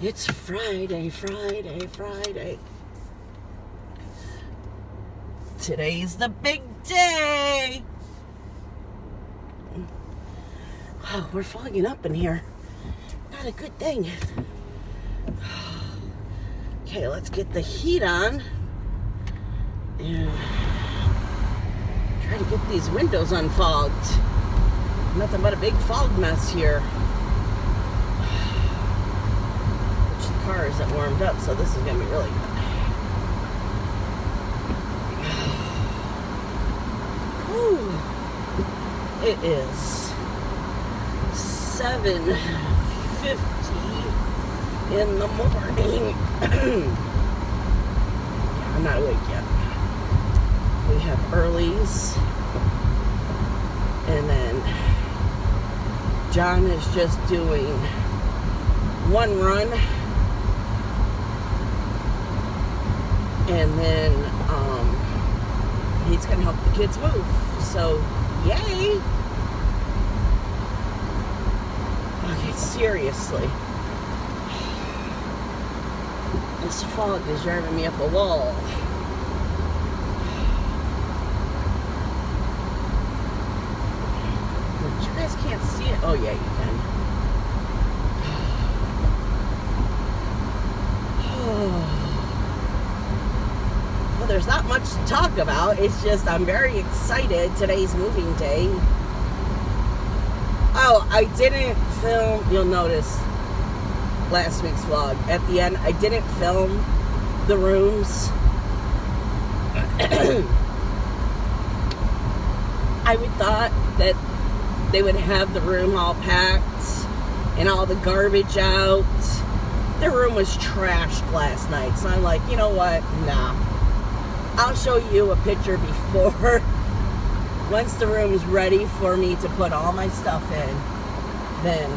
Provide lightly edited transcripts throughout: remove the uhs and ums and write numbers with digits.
It's Friday. Today's the big day. Oh, we're fogging up in here. Not a good thing. Okay, let's get the heat on and try to get these windows unfogged. Nothing but a big fog mess here. Which the car isn't warmed up, so this is going to be really good. Whew. It is 7:50 in the morning. I'm not awake yet. We have earlies, and then John is just doing one run, and then he's gonna help the kids move. So yay. Okay, seriously, this fog is driving me up a wall. But you guys can't see it. Oh yeah, you can. Well, there's not much to talk about. It's just I'm very excited. Today's moving day. Oh, I didn't film, you'll notice, last week's vlog. At the end, I didn't film the rooms. I would thought that they would have the room all packed and all the garbage out. The room was trashed last night, so I'm like, you know what? Nah. I'll show you a picture before. Once the room is ready for me to put all my stuff in, then,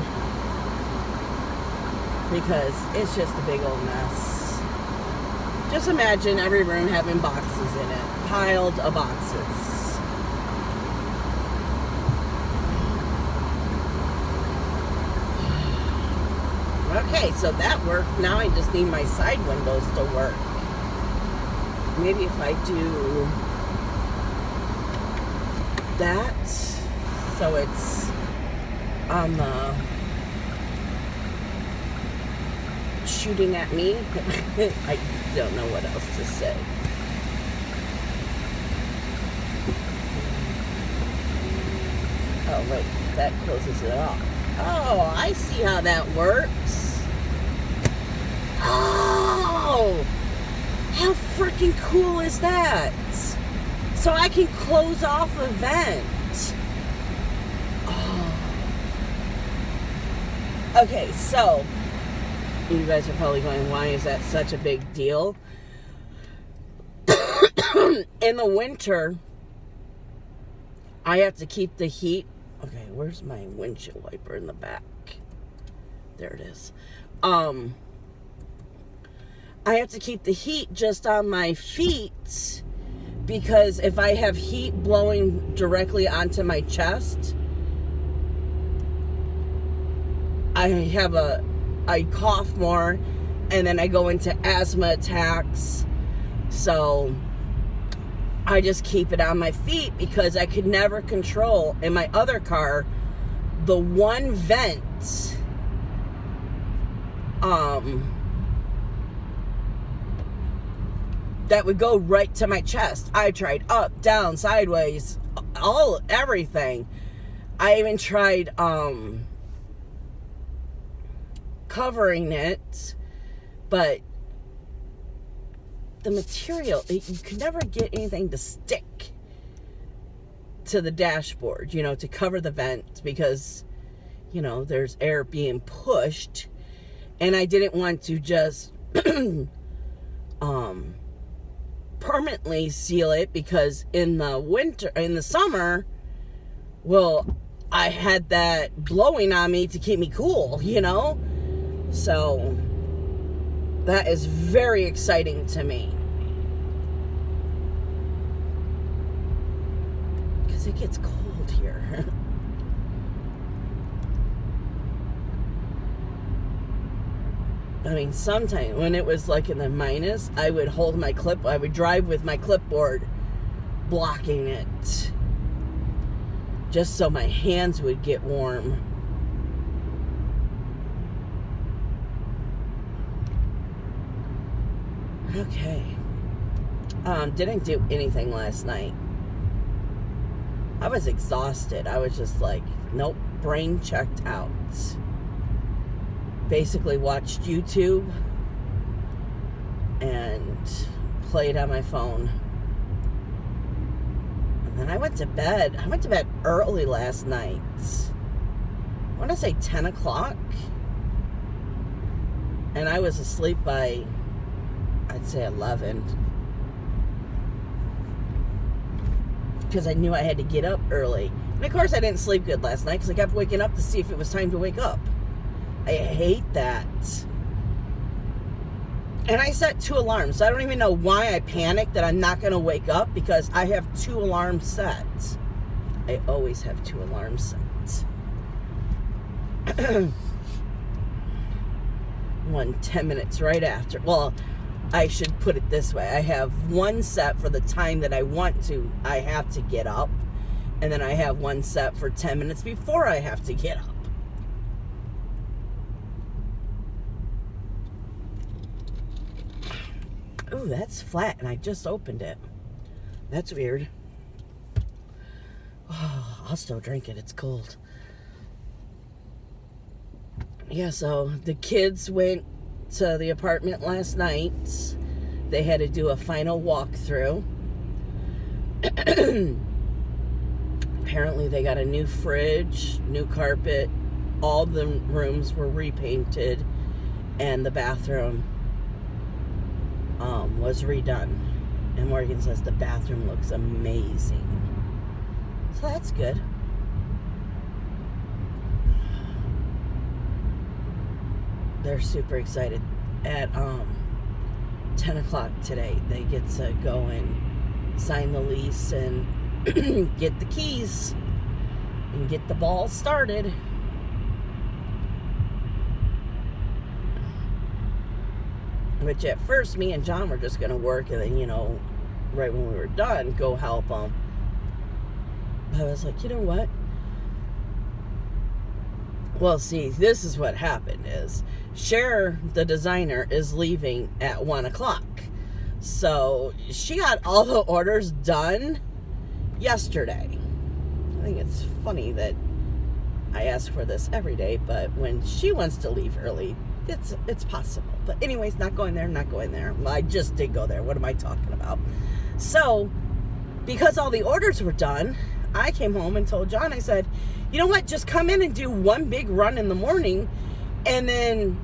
because it's just a big old mess. Just imagine every room having boxes in it, piled of boxes. Okay, so that worked. Now I just need my side windows to work. Maybe if I do that, so it's on the shooting at me. I don't know what else to say. Oh wait, that closes it off. Oh, I see how that works. Oh, how freaking cool is that? So I can close off a vent. Oh. Okay, so you guys are probably going, why is that such a big deal? In the winter, I have to keep the heat. Okay, where's my windshield wiper in the back? There it is. I have to keep the heat just on my feet, because if I have heat blowing directly onto my chest, I cough more, and then I go into asthma attacks. So I just keep it on my feet, because I could never control, in my other car, the one vent that would go right to my chest. I tried up, down, sideways, everything. I even tried covering it, but the material, you could never get anything to stick to the dashboard, to cover the vent, because, there's air being pushed, and I didn't want to just permanently seal it, because in the summer, well, I had that blowing on me to keep me cool, so that is very exciting to me, because it gets cold here. I mean, sometimes when it was like in the minus, I would I would drive with my clipboard blocking it just so my hands would get warm. Okay. Didn't do anything last night. I was exhausted. I was just like, nope, brain checked out. Basically watched YouTube and played on my phone. And then I went to bed. I went to bed early last night. I want to say 10 o'clock. And I was asleep by, I'd say 11. Because I knew I had to get up early. And of course I didn't sleep good last night because I kept waking up to see if it was time to wake up. I hate that. And I set 2 alarms. So I don't even know why I panicked that I'm not going to wake up because I have 2 alarms set. I always have 2 alarms set. One 10 minutes right after. Well, I should put it this way. I have one set for the time that I have to get up. And then I have one set for 10 minutes before I have to get up. Ooh, that's flat, and I just opened it. That's weird. Oh, I'll still drink it. It's cold. Yeah, so the kids went to the apartment last night. They had to do a final walkthrough. Apparently they got a new fridge, new carpet. All the rooms were repainted, and the bathroom was redone. And Morgan says the bathroom looks amazing. So that's good. They're super excited. At 10 o'clock today, they get to go and sign the lease and get the keys and get the ball started. Which at first, me and John were just going to work, and then, right when we were done, go help them. But I was like, you know what? Well, see, this is what happened is Cher, the designer, is leaving at 1 o'clock. So she got all the orders done yesterday. I think it's funny that I ask for this every day, but when she wants to leave early, it's possible. But anyways, not going there. Well, I just did go there. What am I talking about? So, because all the orders were done, I came home and told John, I said, you know what? Just come in and do one big run in the morning, and then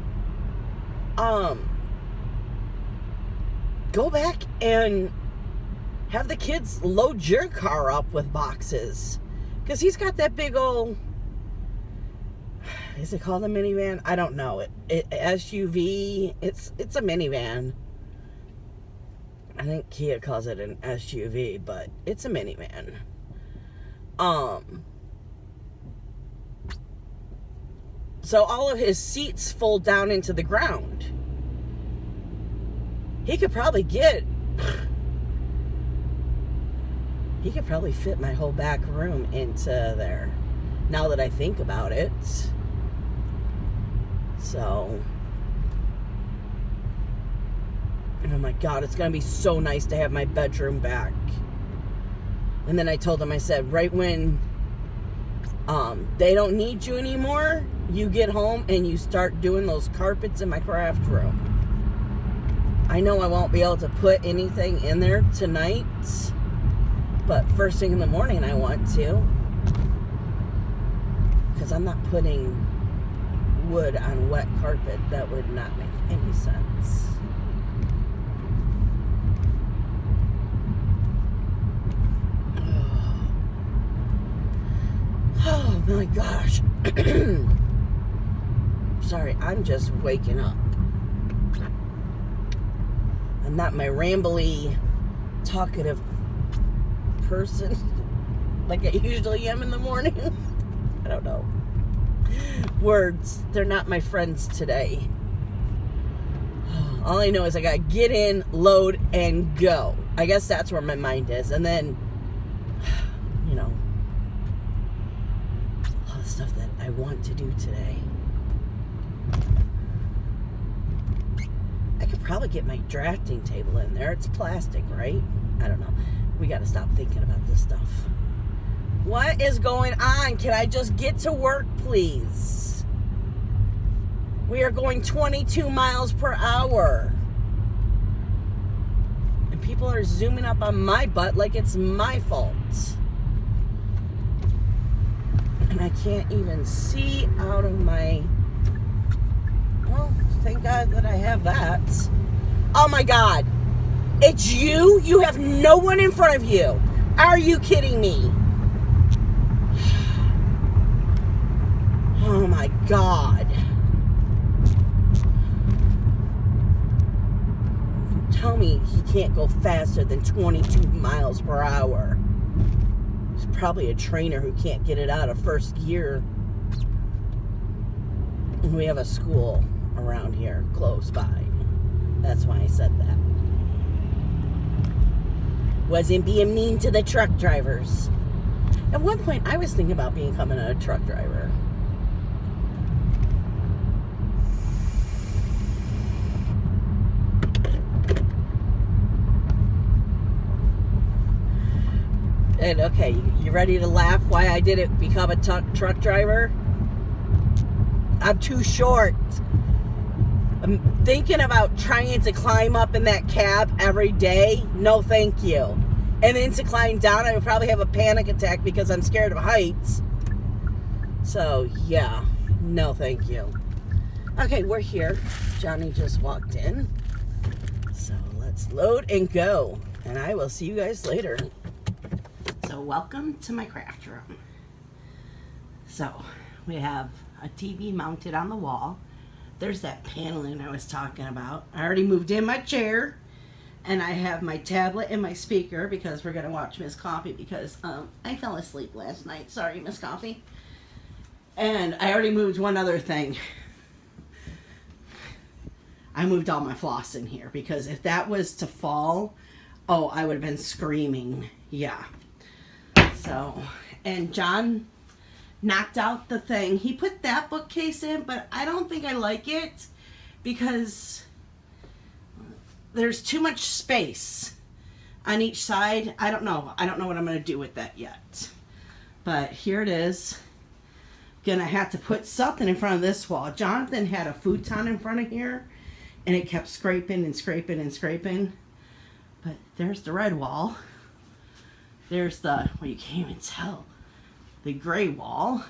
go back and have the kids load your car up with boxes. Because he's got that big old, is it called a minivan? I don't know. It SUV. It's a minivan. I think Kia calls it an SUV, but it's a minivan. So all of his seats fold down into the ground. He could probably fit my whole back room into there, now that I think about it. So, oh my God, it's going to be so nice to have my bedroom back. And then I told him, I said, right when they don't need you anymore, you get home and you start doing those carpets in my craft room. I know I won't be able to put anything in there tonight, but first thing in the morning I want to, because I'm not putting wood on wet carpet. That would not make any sense. Oh my gosh. Sorry, I'm just waking up. I'm not my rambly, talkative person like I usually am in the morning. I don't know. Words, they're not my friends today. All I know is I got to get in, load, and go. I guess that's where my mind is. And then, you know, all the stuff that I want to do today. I could probably get my drafting table in there. It's plastic, right? I don't know. We got to stop thinking about this stuff. What is going on? Can I just get to work, please? We are going 22 miles per hour. And people are zooming up on my butt like it's my fault. And I can't even see out of my... Well, thank God that I have that. Oh my God. It's you? You have no one in front of you. Are you kidding me? Oh my God. Tell me he can't go faster than 22 miles per hour. He's probably a trainer who can't get it out of first gear. We have a school around here close by. That's why I said that. Wasn't being mean to the truck drivers. At one point, I was thinking about becoming a truck driver. And okay, you ready to laugh why I didn't become a truck driver? I'm too short. I'm thinking about trying to climb up in that cab every day. No, thank you. And then to climb down, I would probably have a panic attack because I'm scared of heights. So, yeah. No, thank you. Okay, we're here. Johnny just walked in. So, let's load and go. And I will see you guys later. So, welcome to my craft room. So, we have a TV mounted on the wall. There's that paneling I was talking about. I already moved in my chair. And I have my tablet and my speaker because we're going to watch Miss Coffee because I fell asleep last night. Sorry, Miss Coffee. And I already moved one other thing. I moved all my floss in here because if that was to fall, oh, I would have been screaming. Yeah. So, and John knocked out the thing. He put that bookcase in, but I don't think I like it because there's too much space on each side. I don't know. I don't know what I'm going to do with that yet. But here it is. Gonna have to put something in front of this wall. Jonathan had a futon in front of here, and it kept scraping and scraping and scraping. But there's the red wall. There's the, well, you can't even tell, the gray wall,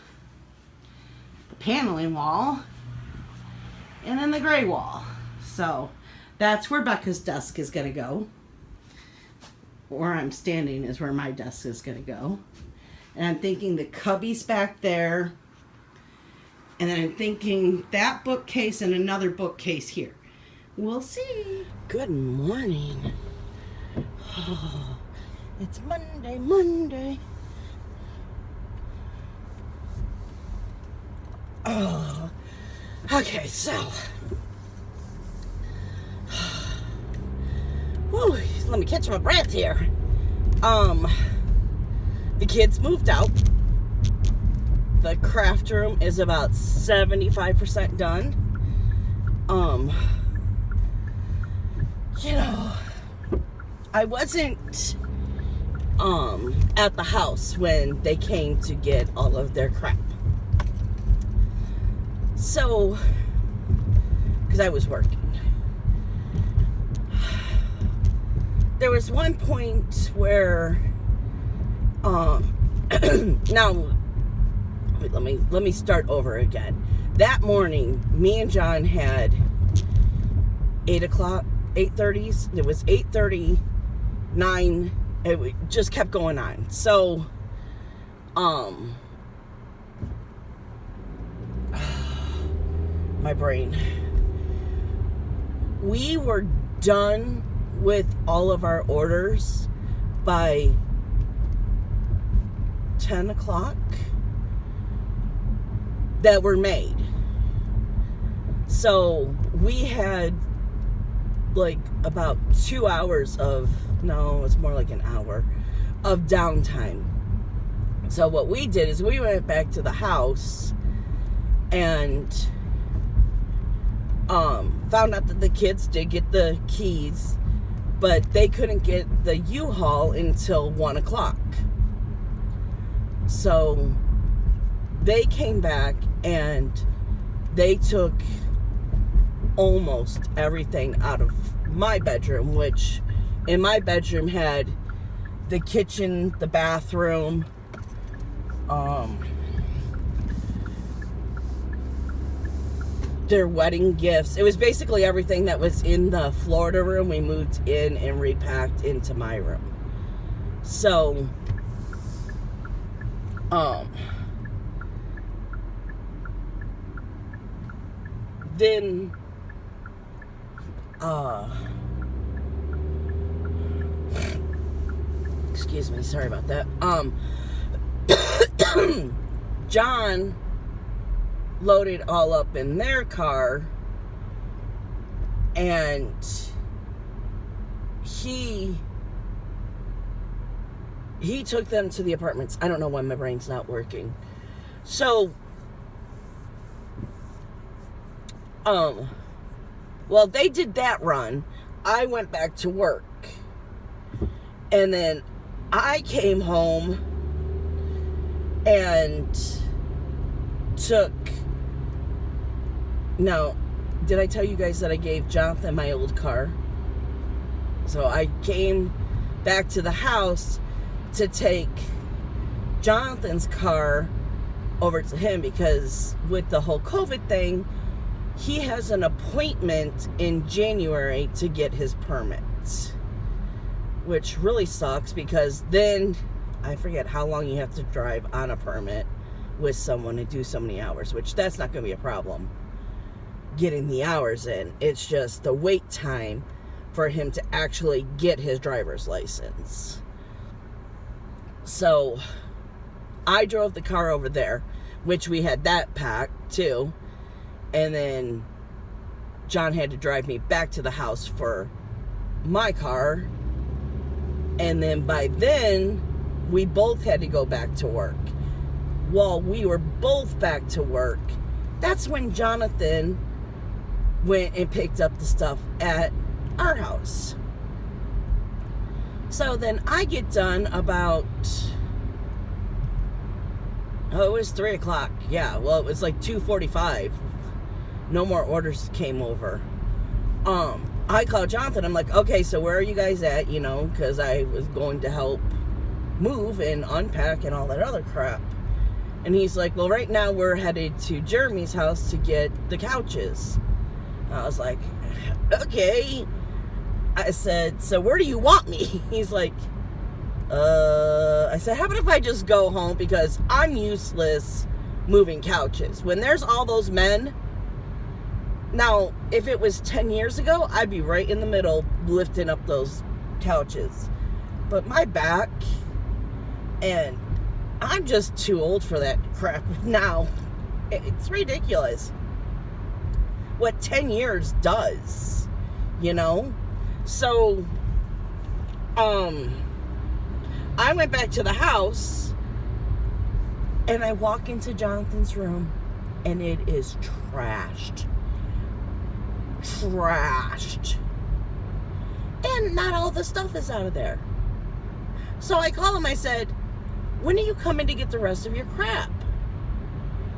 the paneling wall, and then the gray wall. So that's where Becca's desk is going to go. Where I'm standing is where my desk is going to go. And I'm thinking the cubby's back there. And then I'm thinking that bookcase and another bookcase here. We'll see. Good morning. Oh, it's Monday. Oh, okay, so. Whew, let me catch my breath here. The kids moved out. The craft room is about 75% done. You know, I wasn't at the house when they came to get all of their crap. So, because I was working. There was one point where now wait, let me start over again. That morning, me and John had 8:30. It was 8:30, 9. It just kept going on. So, my brain. We were done with all of our orders by 10 o'clock that were made. So we had like about 2 hours of, no, it's more like an hour of downtime. So what we did is we went back to the house and found out that the kids did get the keys, but they couldn't get the U-Haul until 1 o'clock. So they came back and they took almost everything out of my bedroom, which in my bedroom had the kitchen, the bathroom, their wedding gifts. It was basically everything that was in the Florida room we moved in and repacked into my room. So then excuse me, sorry about that. John loaded all up in their car, and he took them to the apartments. I don't know why my brain's not working. So well, they did that run. I went back to work, and then I came home and took, now, did I tell you guys that I gave Jonathan my old car? So I came back to the house to take Jonathan's car over to him, because with the whole COVID thing, he has an appointment in January to get his permit, which really sucks, because then I forget how long you have to drive on a permit with someone and do so many hours, which that's not going to be a problem getting the hours in. It's just the wait time for him to actually get his driver's license. So I drove the car over there, which we had that packed too. And then John had to drive me back to the house for my car. And then by then, we both had to go back to work. While we were both back to work, that's when Jonathan went and picked up the stuff at our house. So then I get done about, it was 3 o'clock. Yeah, well, it was like 2:45. No more orders came over. I called Jonathan. I'm like, okay, so where are you guys at? You know, because I was going to help move and unpack and all that other crap. And he's like, well, right now we're headed to Jeremy's house to get the couches. I was like, okay. I said, so where do you want me? He's like, I said, how about if I just go home, because I'm useless moving couches. When there's all those men. Now, if it was 10 years ago, I'd be right in the middle lifting up those couches. But my back, and I'm just too old for that crap now. It's ridiculous what 10 years does, you know? So, I went back to the house, and I walk into Jonathan's room, and it is trashed. And not all the stuff is out of there. So I call him. I said, when are you coming to get the rest of your crap?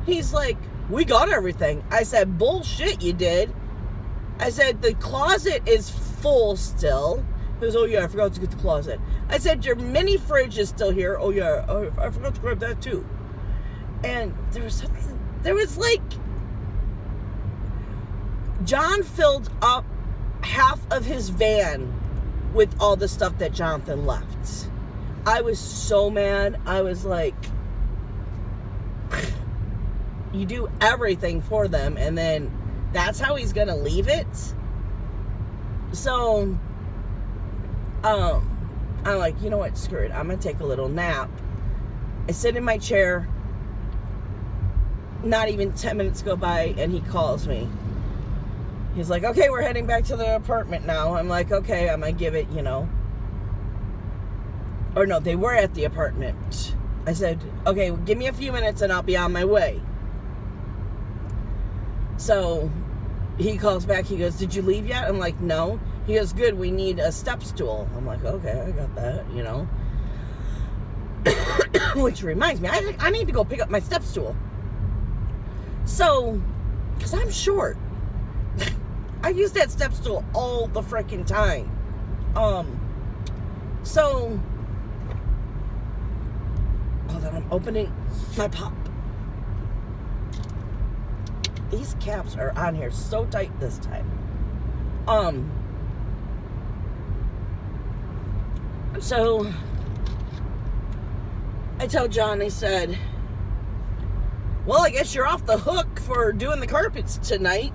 He's like, we got everything. I said, bullshit, you did. I said, the closet is full still. He goes, oh yeah, I forgot to get the closet. I said, your mini fridge is still here. Oh yeah, I forgot to grab that too. And there was like, John filled up half of his van with all the stuff that Jonathan left. I was so mad. I was like, you do everything for them, and then that's how he's gonna leave it? So, I'm like, you know what, screw it. I'm gonna take a little nap. I sit in my chair. Not even 10 minutes go by, and he calls me. He's like, okay, we're heading back to the apartment now. I'm like, okay, I might give it, or no, they were at the apartment. I said, okay, well, give me a few minutes and I'll be on my way. So he calls back. He goes, did you leave yet? I'm like, no. He goes, good, we need a step stool. I'm like, okay, I got that, Which reminds me, I need to go pick up my step stool. So, because I'm short. I use that step stool all the freaking time. So, hold on, I'm opening my pop. These caps are on here so tight this time. So, I told John, I said, well, I guess you're off the hook for doing the carpets tonight.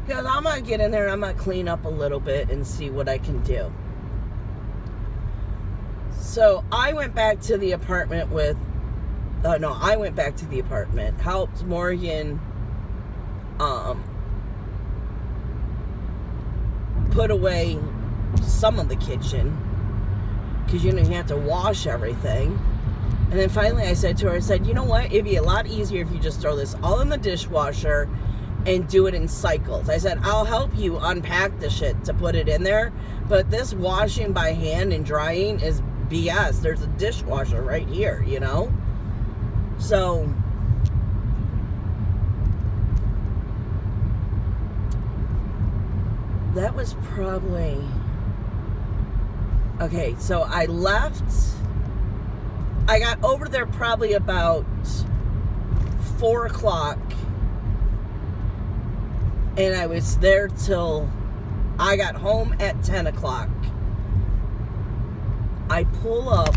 Because I'm going to get in there and I'm going to clean up a little bit and see what I can do. So I went back to the apartment helped Morgan put away some of the kitchen. Because, you have to wash everything. And then finally I said to her, you know what? It'd be a lot easier if you just throw this all in the dishwasher and do it in cycles. I said, I'll help you unpack the shit to put it in there. But this washing by hand and drying is BS. There's a dishwasher right here, So, that was probably... Okay, so I left. I got over there probably about 4 o'clock. And I was there till I got home at 10 o'clock. I pull up.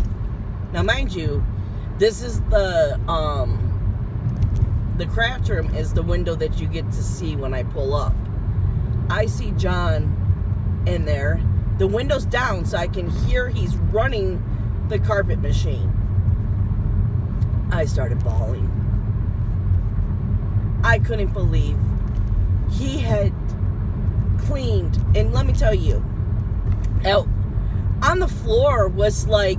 Now, mind you, this is the craft room is the window that you get to see when I pull up. I see John in there. The window's down so I can hear he's running the carpet machine. I started bawling. I couldn't believe he had cleaned. And let me tell you, on the floor was like,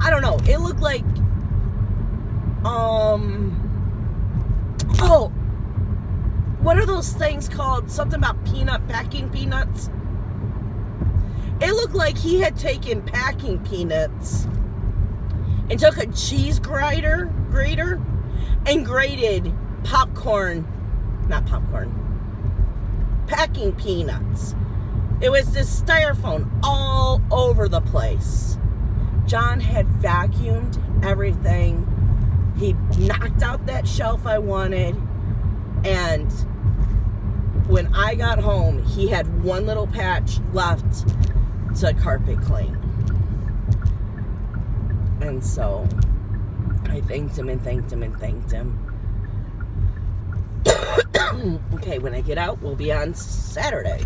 I don't know, it looked like, what are those things called? Something about packing peanuts. It looked like he had taken packing peanuts and took a cheese grater and grated packing peanuts. It was this styrofoam all over the place. John had vacuumed everything. He knocked out that shelf I wanted, and when I got home, he had one little patch left to carpet clean. And so I thanked him and thanked him and thanked him. Okay, when I get out, we'll be on Saturday.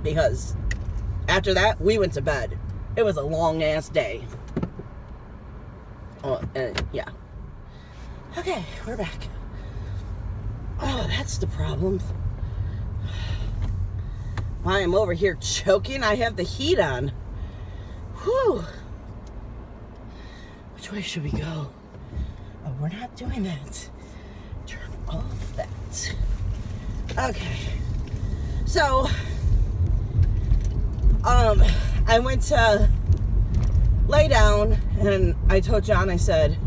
Because after that, we went to bed. It was a long ass day. Yeah. Okay, we're back. Oh, that's the problem. While I'm over here choking, I have the heat on. Whew. Which way should we go? Oh, we're not doing that. Turn off that. Okay. So, I went to lay down and I told John, I said,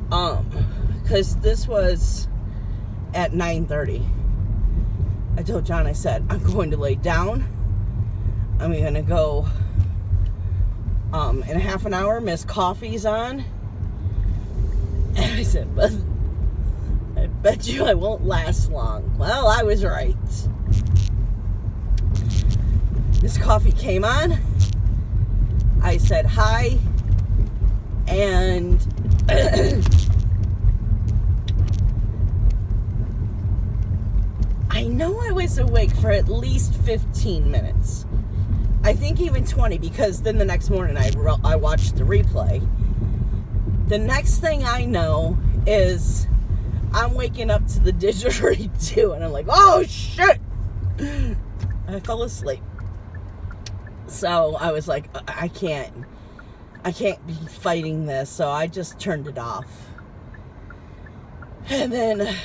because this was at 9:30. I told John, I said, I'm going to lay down. I'm going to go in a half an hour. Miss Coffee's on. And I said, but I bet you I won't last long. Well, I was right. Miss Coffee came on. I said hi. And I know I was awake for at least 15 minutes. I think even 20, because then the next morning I watched the replay. The next thing I know is I'm waking up to the didgeridoo, and I'm like, oh shit! I fell asleep. So I was like, I can't be fighting this. So I just turned it off. And then,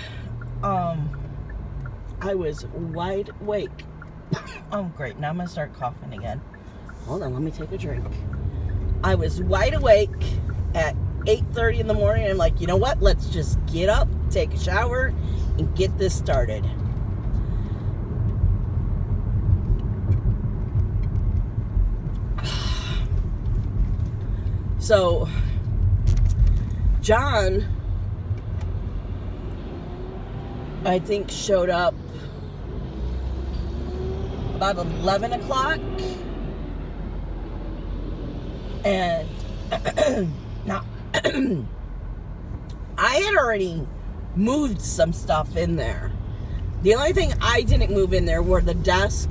I was wide awake. Oh, great. Now I'm going to start coughing again. Hold on, let me take a drink. I was wide awake at 8:30 in the morning. I'm like, you know what? Let's just get up, take a shower, and get this started. So, John, I think, showed up about 11 o'clock. And now, I had already moved some stuff in there. The only thing I didn't move in there were the desk.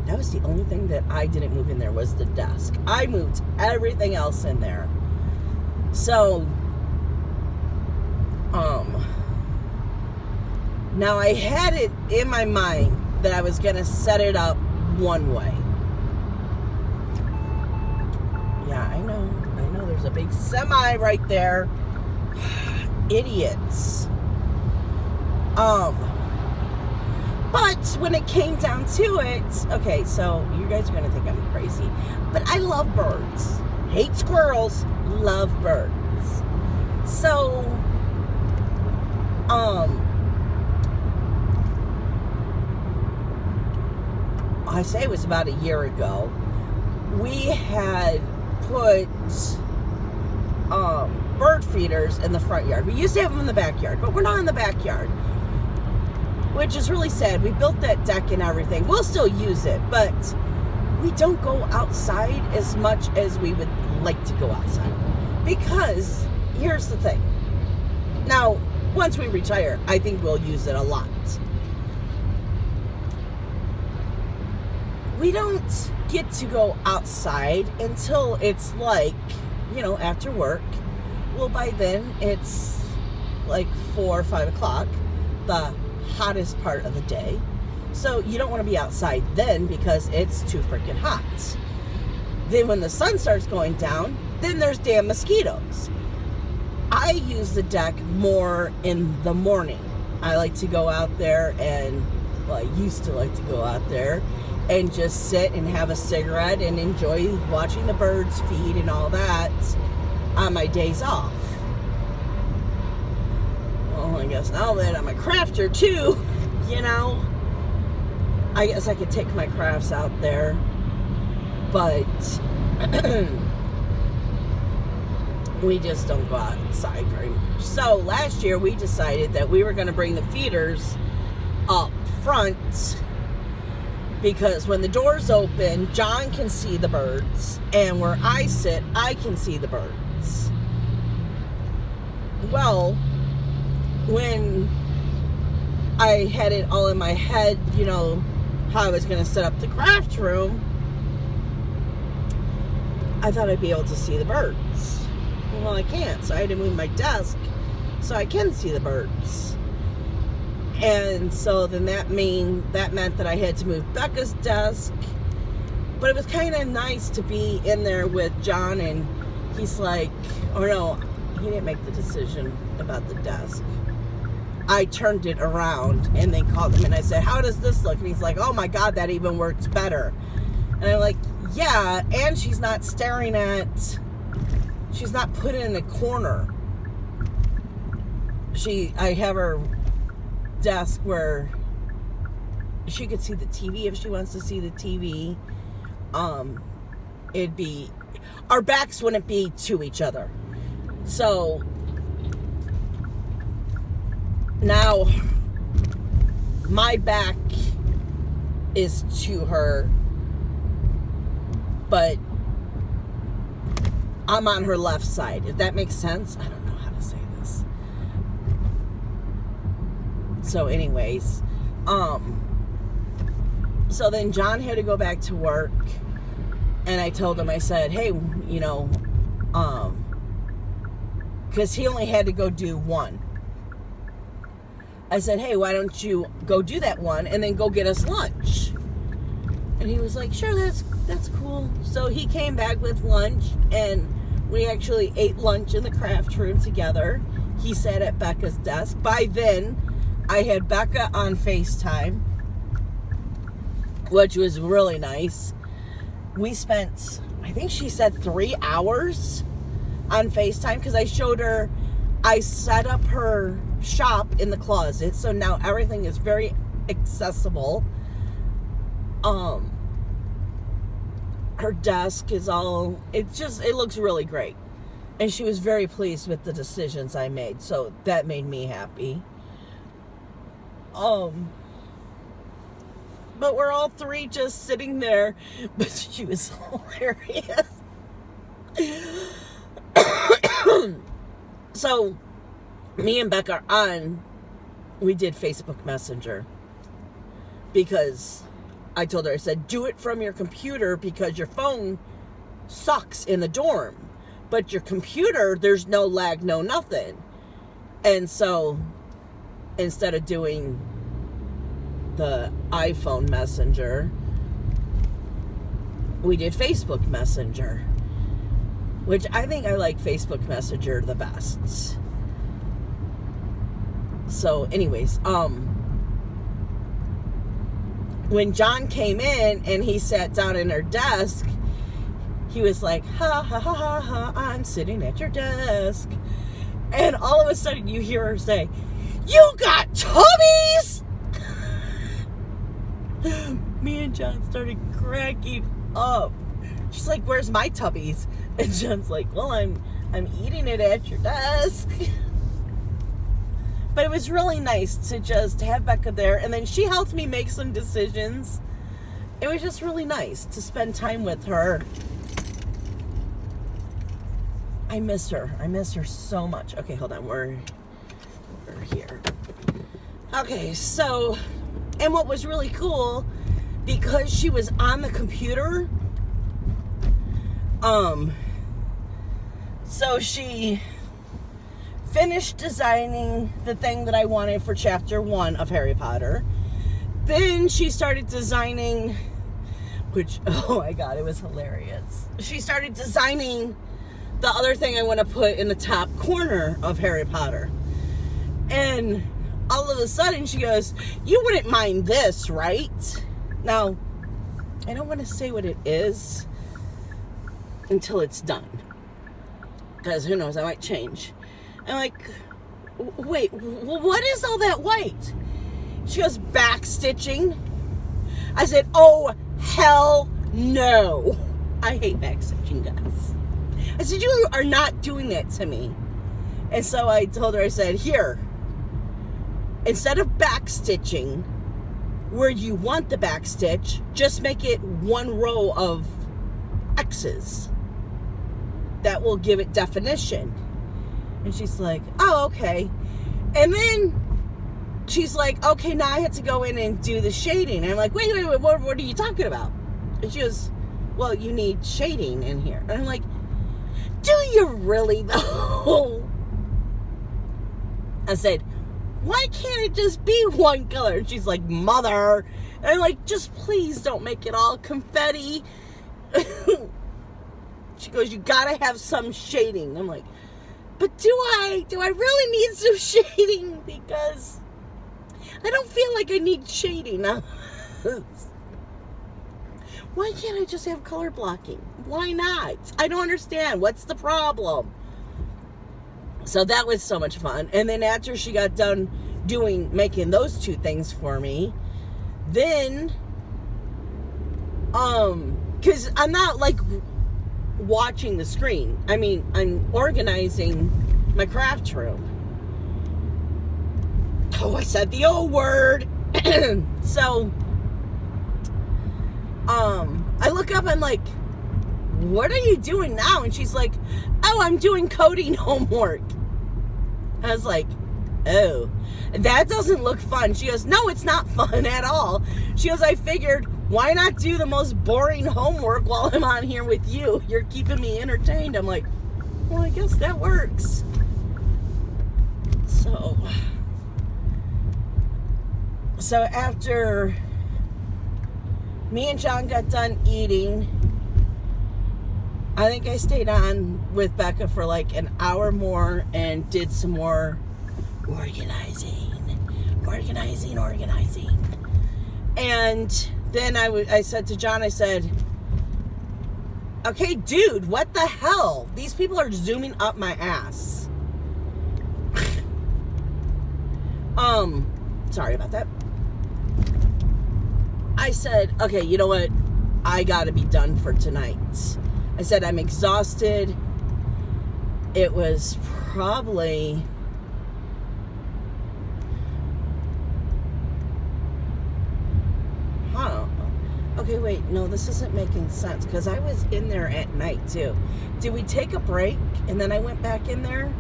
That was the only thing that I didn't move in there, was the desk. I moved everything else in there. So, now I had it in my mind that I was going to set it up one way. Yeah, I know. There's a big semi right there. Idiots. But when it came down to it, okay, so you guys are going to think I'm crazy, but I love birds. Hate squirrels, love birds. So, I say it was about a year ago, we had put bird feeders in the front yard. We used to have them in the backyard, but we're not in the backyard, which is really sad. We built that deck and everything. We'll still use it, but we don't go outside as much as we would like to go outside. Because here's the thing. Now, once we retire, I think we'll use it a lot. We don't get to go outside until it's like, after work. Well, by then, it's like 4 or 5 o'clock, the hottest part of the day. So you don't want to be outside then because it's too freaking hot. Then when the sun starts going down, then there's damn mosquitoes. I use the deck more in the morning. I like to go out there and, I used to like to go out there and just sit and have a cigarette and enjoy watching the birds feed and all that on my days off. Well, I guess now that I'm a crafter too, I guess I could take my crafts out there, but we just don't go outside very much. So last year we decided that we were going to bring the feeders up front, because when the doors open, John can see the birds, and where I sit, I can see the birds. Well, when I had it all in my head, how I was going to set up the craft room, I thought I'd be able to see the birds. Well, I can't, so I had to move my desk so I can see the birds. And so then that meant that I had to move Becca's desk. But it was kind of nice to be in there with John, and he's like, oh no, he didn't make the decision about the desk. I turned it around and they called him and I said, how does this look? And he's like, oh my God, that even works better. And I'm like, yeah, and she's not put in a corner. I have her desk where she could see the TV if she wants to see the TV. Our backs wouldn't be to each other. So now my back is to her, but I'm on her left side, if that makes sense. I don't know how to say this. So anyways, so then John had to go back to work, and I told him, I said, hey, because he only had to go do one. I said, hey, why don't you go do that one and then go get us lunch? And he was like, sure, that's cool. So he came back with lunch, and we actually ate lunch in the craft room together. He sat at Becca's desk. By then, I had Becca on FaceTime, which was really nice. We spent, I think she said 3 hours on FaceTime, because I showed her, I set up her shop in the closet, so now everything is very accessible. Her desk is all, it looks really great. And she was very pleased with the decisions I made, so that made me happy. But we're all three just sitting there, but she was hilarious. So, me and Becca we did Facebook Messenger, because I told her, I said, do it from your computer, because your phone sucks in the dorm, but your computer, there's no lag, no nothing. And so, instead of doing the iPhone Messenger, we did Facebook Messenger, which I think I like Facebook Messenger the best. So anyways, when John came in and he sat down in her desk, he was like, ha ha ha ha ha, I'm sitting at your desk. And all of a sudden you hear her say, you got tubbies? Me and John started cracking up. She's like, where's my tubbies? And John's like, well, I'm eating it at your desk. But it was really nice to just have Becca there, and then she helped me make some decisions. It was just really nice to spend time with her. I miss her. I miss her so much. Okay, hold on. We're here. Okay, so, and what was really cool, because she was on the computer, so she finished designing the thing that I wanted for chapter 1 of Harry Potter. Then she started designing, which, oh my God, it was hilarious. She started designing the other thing I want to put in the top corner of Harry Potter. And all of a sudden she goes, you wouldn't mind this, right? Now, I don't want to say what it is until it's done, because who knows, I might change. I'm like, wait, what is all that white? She goes, back stitching. I said, oh, hell no. I hate back stitching, guys. I said, you are not doing that to me. And so I told her, I said, here, instead of back stitching where you want the back stitch, just make it one row of X's. That will give it definition. And she's like, oh, okay. And then she's like, okay, now I have to go in and do the shading. And I'm like, wait, what are you talking about? And she goes, well, you need shading in here. And I'm like, do you really though? I said, why can't it just be one color? And she's like, mother. And I'm like, just please don't make it all confetti. She goes, you gotta have some shading. I'm like, but do I really need some shading? Because I don't feel like I need shading. Why can't I just have color blocking? Why not? I don't understand. What's the problem? So that was so much fun. And then after she got done making those two things for me, then, because I'm not like watching the screen. I mean, I'm organizing my craft room. Oh, I said the O word. So, I look up, I'm like, what are you doing now? And she's like, oh, I'm doing coding homework. I was like, oh, that doesn't look fun. She goes, no, it's not fun at all. She goes, I figured, why not do the most boring homework while I'm on here with you? You're keeping me entertained. I'm like, well, I guess that works. So after me and John got done eating, I think I stayed on with Becca for like an hour more and did some more organizing. And then I said to John, I said, okay, dude, what the hell? These people are zooming up my ass. Sorry about that. I said, okay, you know what? I gotta be done for tonight. I said, I'm exhausted. It was probably... Okay, wait, no, this isn't making sense, because I was in there at night, too. Did we take a break, and then I went back in there?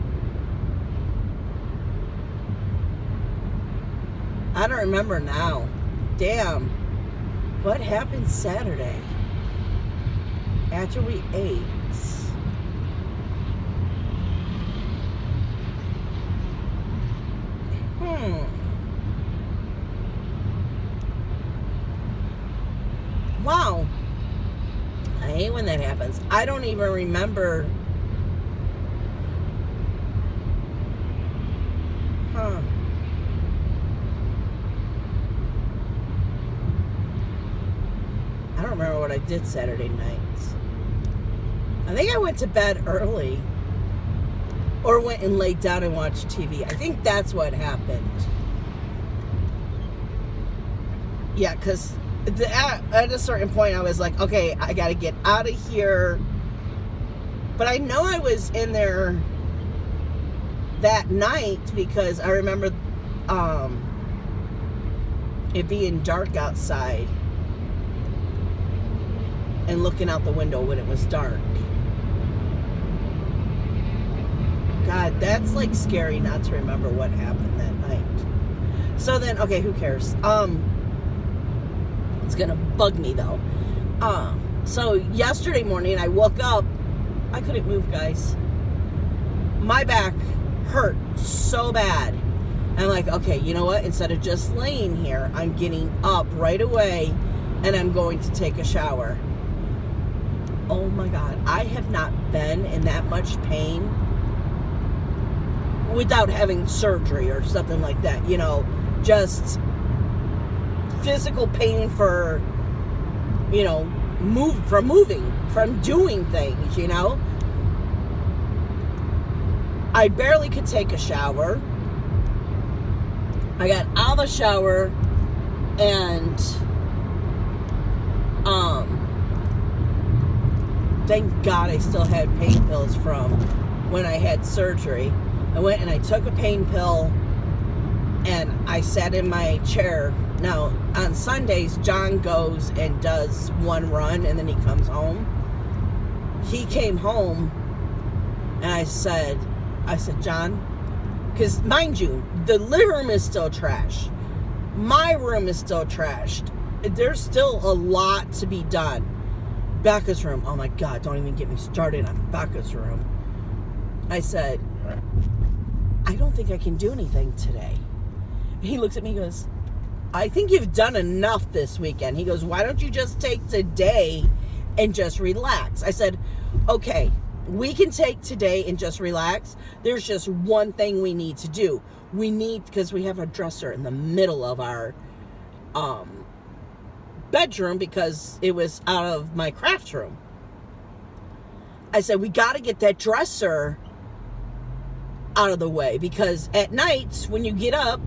I don't remember now. Damn. What happened Saturday? After we ate? Wow. I hate when that happens. I don't even remember. I don't remember what I did Saturday night. I think I went to bed early. Or went and laid down and watched TV. I think that's what happened. Yeah, because at a certain point I was like, okay, I got to get out of here. But I know I was in there that night because I remember it being dark outside and looking out the window when it was dark. God, that's like scary not to remember what happened that night. So then, okay, who cares? It's gonna bug me though. So yesterday morning I woke up, I couldn't move, guys. My back hurt so bad. I'm like, okay, you know what? Instead of just laying here, I'm getting up right away and I'm going to take a shower. Oh my God, I have not been in that much pain without having surgery or something like that, you know, just physical pain for, you know, moving, from doing things, you know. I barely could take a shower. I got out of the shower and thank God I still had pain pills from when I had surgery. I went and I took a pain pill and I sat in my chair. Now, on Sundays, John goes and does one run and then he comes home. He came home and I said, John, because mind you, the living room is still trash. My room is still trashed. There's still a lot to be done. Becca's room, oh my God, don't even get me started on Becca's room. I said, I don't think I can do anything today. He looks at me and goes, I think you've done enough this weekend. He goes, why don't you just take today and just relax? I said, okay, we can take today and just relax. There's just one thing we need to do. Because we have a dresser in the middle of our bedroom because it was out of my craft room. I said, we got to get that dresser out of the way because at night when you get up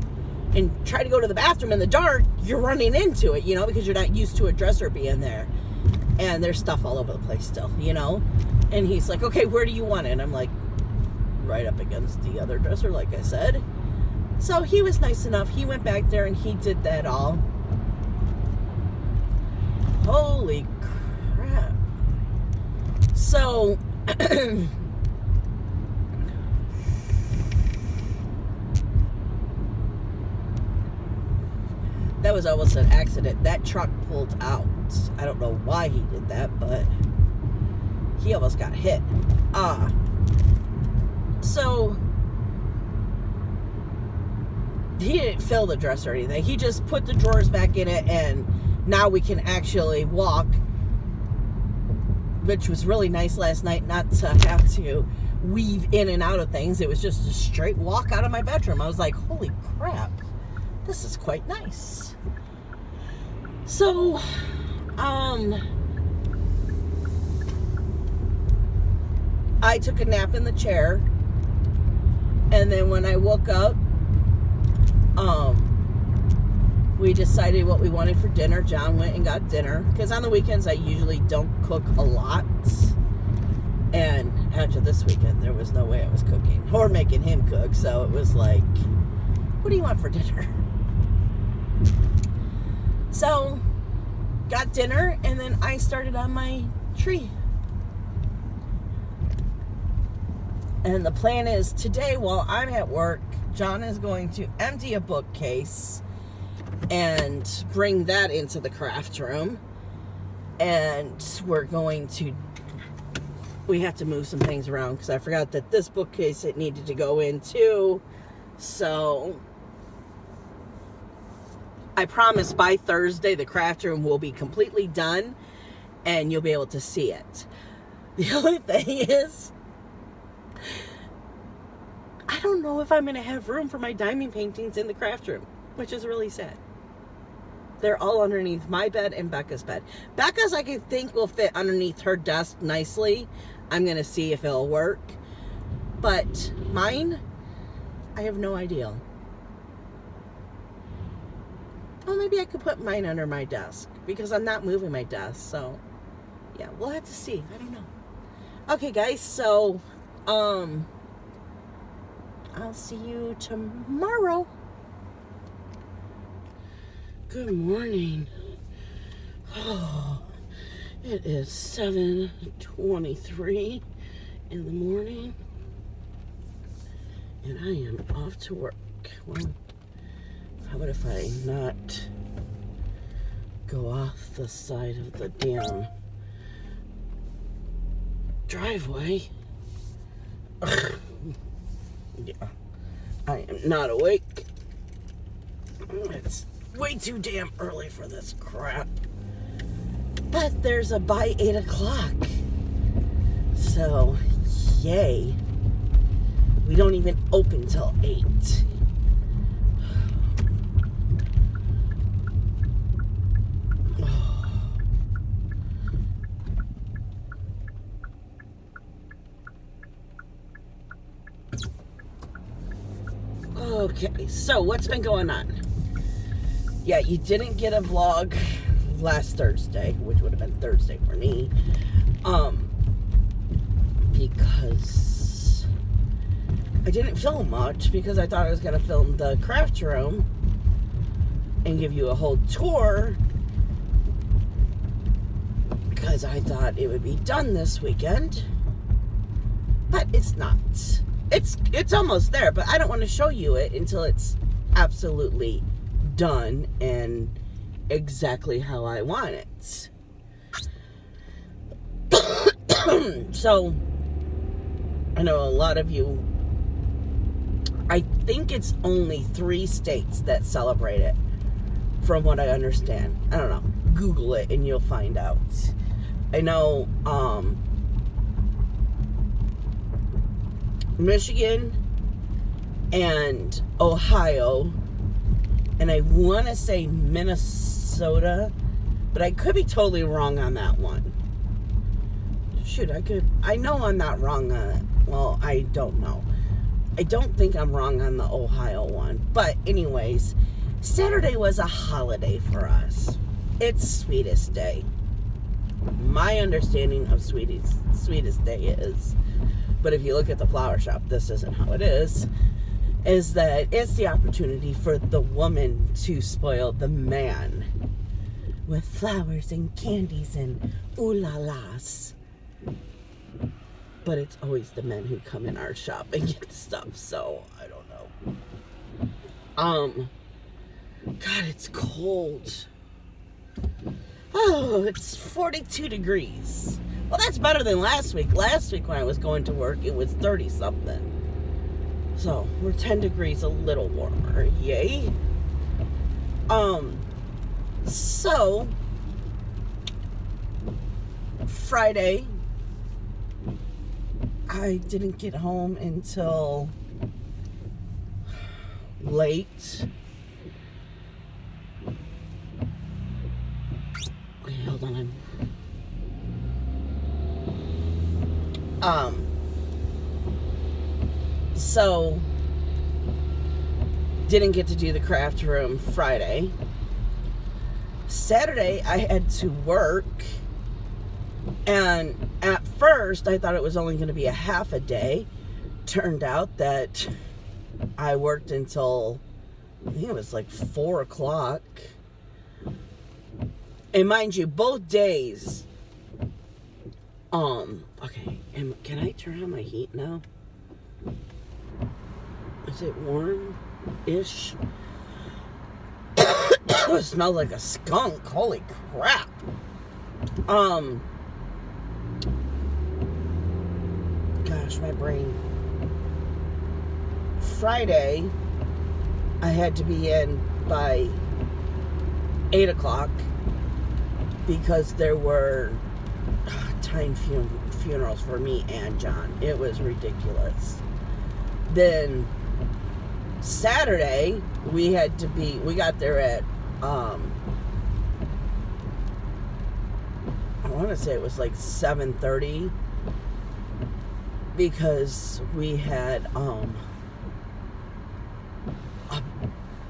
and try to go to the bathroom in the dark, you're running into it, you know, because you're not used to a dresser being there. And there's stuff all over the place still, you know. And he's like, okay, where do you want it? And I'm like, right up against the other dresser, like I said. So he was nice enough. He went back there and he did that all. Holy crap. So that was almost an accident. That truck pulled out. I don't know why he did that, but he almost got hit. So he didn't fill the dress or anything. He just put the drawers back in it, and now we can actually walk, which was really nice last night, not to have to weave in and out of things. It was just a straight walk out of my bedroom. I was like, holy crap, this is quite nice. So, I took a nap in the chair, and then when I woke up, we decided what we wanted for dinner. John went and got dinner, because on the weekends I usually don't cook a lot, and after this weekend there was no way I was cooking or making him cook, so it was like, what do you want for dinner? So got dinner, and then I started on my tree. And the plan is today, while I'm at work, John is going to empty a bookcase and bring that into the craft room. And we have to move some things around, because I forgot that this bookcase, it needed to go in too. So I promise by Thursday the craft room will be completely done and you'll be able to see it. The only thing is, I don't know if I'm going to have room for my diamond paintings in the craft room, which is really sad. They're all underneath my bed and Becca's bed. Becca's, I think, will fit underneath her desk nicely. I'm going to see if it'll work. But mine, I have no idea. Oh, maybe I could put mine under my desk, because I'm not moving my desk. So, yeah, we'll have to see. I don't know. Okay, guys, so, I'll see you tomorrow. Good morning. Oh, it is 7:23 in the morning, and I am off to work. Well, how about if I not go off the side of the damn driveway? Yeah, I am not awake. It's way too damn early for this crap. But there's a by 8 o'clock. So, yay. We don't even open till 8. Okay, so what's been going on? Yeah, you didn't get a vlog last Thursday, which would have been Thursday for me, because I didn't film much, because I thought I was going to film the craft room and give you a whole tour, because I thought it would be done this weekend, but it's not. It's almost there, but I don't want to show you it until it's absolutely done and exactly how I want it. So, I know a lot of you, I think it's only 3 states that celebrate it, from what I understand. I don't know. Google it and you'll find out. I know, Michigan and Ohio, and I want to say Minnesota, but I could be totally wrong on that one. Shoot, I know I'm not wrong on it. Well, I don't know. I don't think I'm wrong on the Ohio one. But anyways, Saturday was a holiday for us. It's Sweetest Day. My understanding of Sweetest Day is, but if you look at the flower shop, this isn't how it is that it's the opportunity for the woman to spoil the man with flowers and candies and ooh la las. But it's always the men who come in our shop and get stuff, so I don't know. God, it's cold. Oh, it's 42 degrees. Well, that's better than last week. Last week when I was going to work, it was 30 something. So we're 10 degrees a little warmer. Yay. So Friday, I didn't get home until late. Okay, hold on. So didn't get to do the craft room Friday. Saturday, I had to work, and at first, I thought it was only going to be a half a day. Turned out that I worked until, I think it was like 4 o'clock. And mind you, both days, okay, can I turn on my heat now? Is it warm-ish? It smells like a skunk. Holy crap. Gosh, my brain. Friday, I had to be in by 8 o'clock because there were timed funerals for me and John. It was ridiculous. Then Saturday, we got there at, I want to say it was like 7:30, because we had a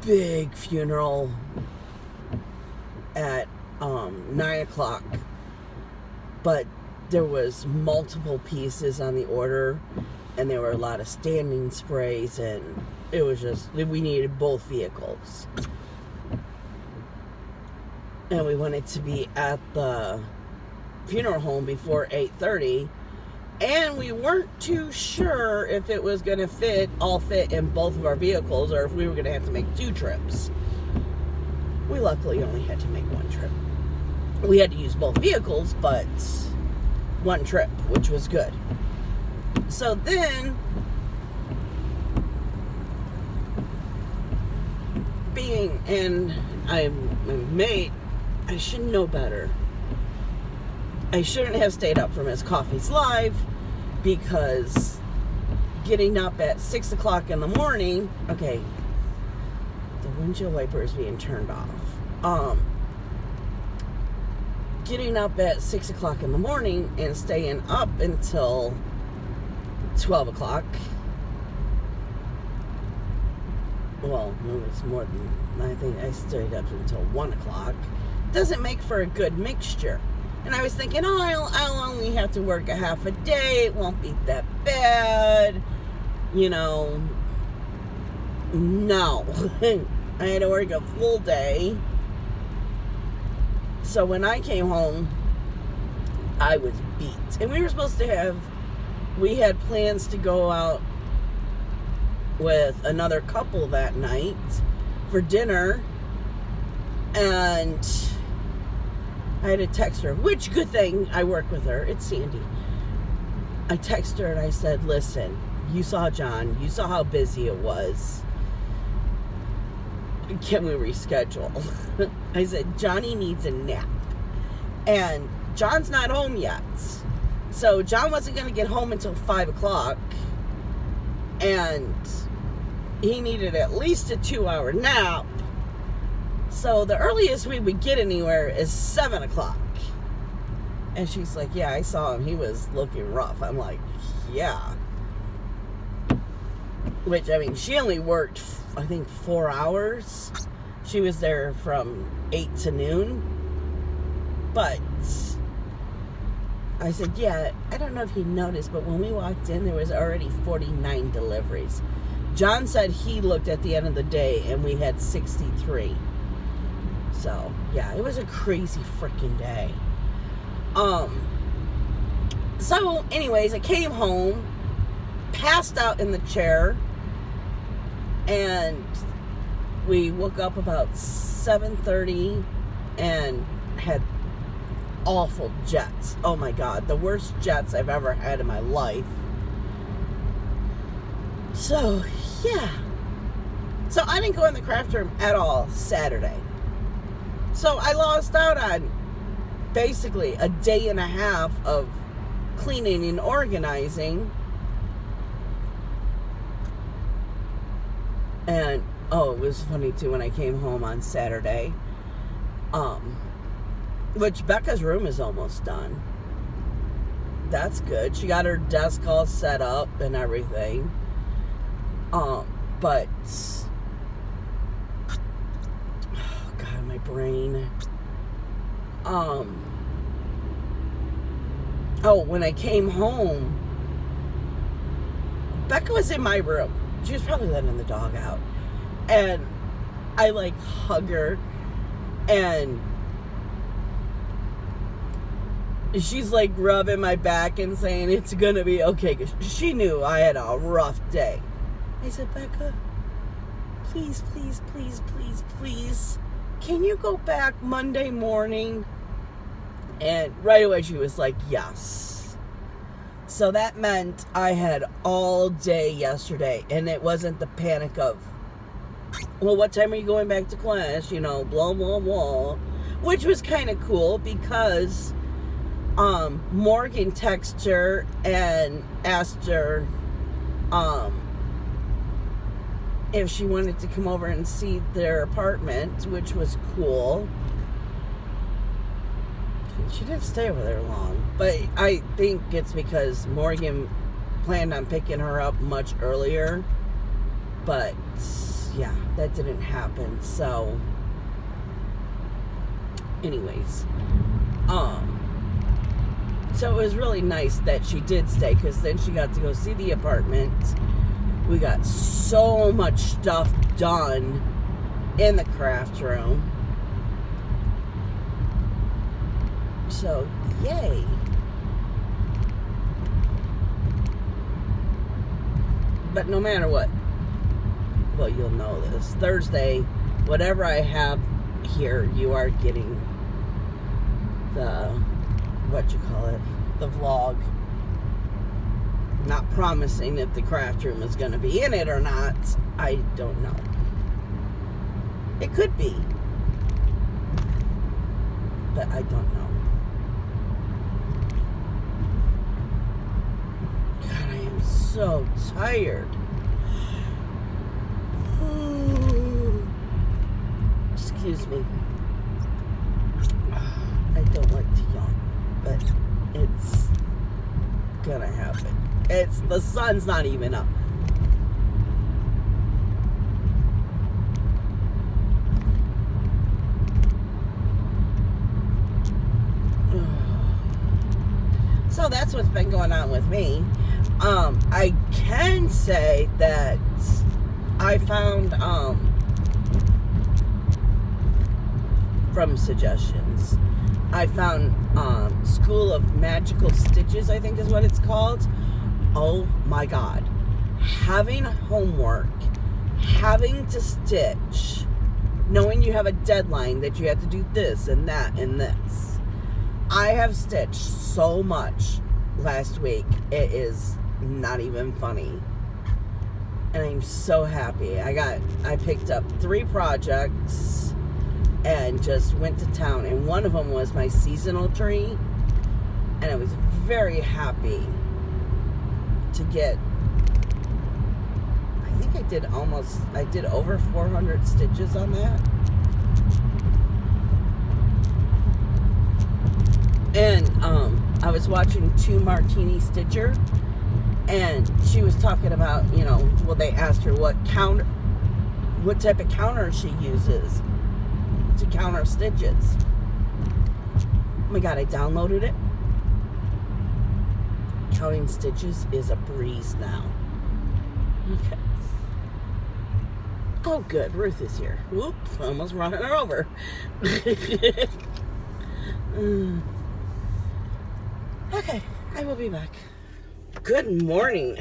big funeral at 9 o'clock, but there was multiple pieces on the order, and there were a lot of standing sprays, and it was just, we needed both vehicles. And we wanted to be at the funeral home before 8:30, and we weren't too sure if it was going to all fit in both of our vehicles, or if we were going to have to make 2 trips. We luckily only had to make 1 trip. We had to use both vehicles, but 1 trip, which was good. So then, I should know better. I shouldn't have stayed up for Miss Coffee's live, because getting up at 6 o'clock in the morning, okay, the windshield wiper is being turned off. Getting up at 6 o'clock in the morning and staying up until 12 o'clock. Well, no, it's more than, I think I stayed up until 1 o'clock. Doesn't make for a good mixture. And I was thinking, I'll only have to work a half a day. It won't be that bad. You know, no. I had to work a full day. So when I came home, I was beat. And we had plans to go out with another couple that night for dinner. And I had to text her, which, good thing I work with her. It's Sandy. I texted her and I said, listen, you saw John. You saw how busy it was. Can we reschedule? I said, Johnny needs a nap. And John's not home yet. So John wasn't going to get home until 5 o'clock. And he needed at least a 2-hour nap. So the earliest we would get anywhere is 7 o'clock. And she's like, yeah, I saw him. He was looking rough. I'm like, yeah. Which, I mean, she only worked, I think, 4 hours. She was there from 8 to noon. But I said, yeah, I don't know if you noticed, but when we walked in, there was already 49 deliveries. John said he looked at the end of the day, and we had 63. So, yeah, it was a crazy freaking day. So, anyways, I came home, passed out in the chair, and we woke up about 7:30 and had awful jets. Oh my God, the worst jets I've ever had in my life. So, yeah. So I didn't go in the craft room at all Saturday. So I lost out on basically a day and a half of cleaning and organizing. And, oh, it was funny too when I came home on Saturday. Which Becca's room is almost done. That's good. She got her desk all set up and everything. But oh God, my brain. Oh, when I came home, Becca was in my room. She was probably letting the dog out. And I like hug her and she's like rubbing my back and saying it's gonna be okay, because she knew I had a rough day. I said, Becca, please, please, please, please, please, can you go back Monday morning? And right away she was like, yes. So that meant I had all day yesterday, and it wasn't the panic of, well, what time are you going back to class? You know, blah, blah, blah. Which was kind of cool because Morgan texted her and asked her if she wanted to come over and see their apartment, which was cool. She didn't stay over there long, but I think it's because Morgan planned on picking her up much earlier, but yeah, that didn't happen. So anyways, so it was really nice that she did stay, because then she got to go see the apartment. We got so much stuff done in the craft room. So, yay. But no matter what, well, you'll know this. Thursday, whatever I have here, you are getting the, the vlog. Not promising if the craft room is going to be in it or not. I don't know. It could be, but I don't know. God, I am so tired. Excuse me. I don't like to yawn, but it's gonna happen. The sun's not even up. So that's what's been going on with me. I can say that I found from suggestions, I found School of Magical Stitches, I think is what it's called. Oh my God. Having homework, having to stitch, knowing you have a deadline that you have to do this and that and this. I have stitched so much last week. It is not even funny. And I'm so happy. I picked up 3 projects and just went to town. And one of them was my seasonal tree. And I was very happy to get, I think I did over 400 stitches on that. And I was watching 2 Martini Stitcher, and she was talking about, well, they asked her what type of counter she uses to counter stitches. Oh my God, I downloaded it. Counting stitches is a breeze now. Okay. Oh, good. Ruth is here. Whoops, almost running her over. Okay, I will be back. Good morning.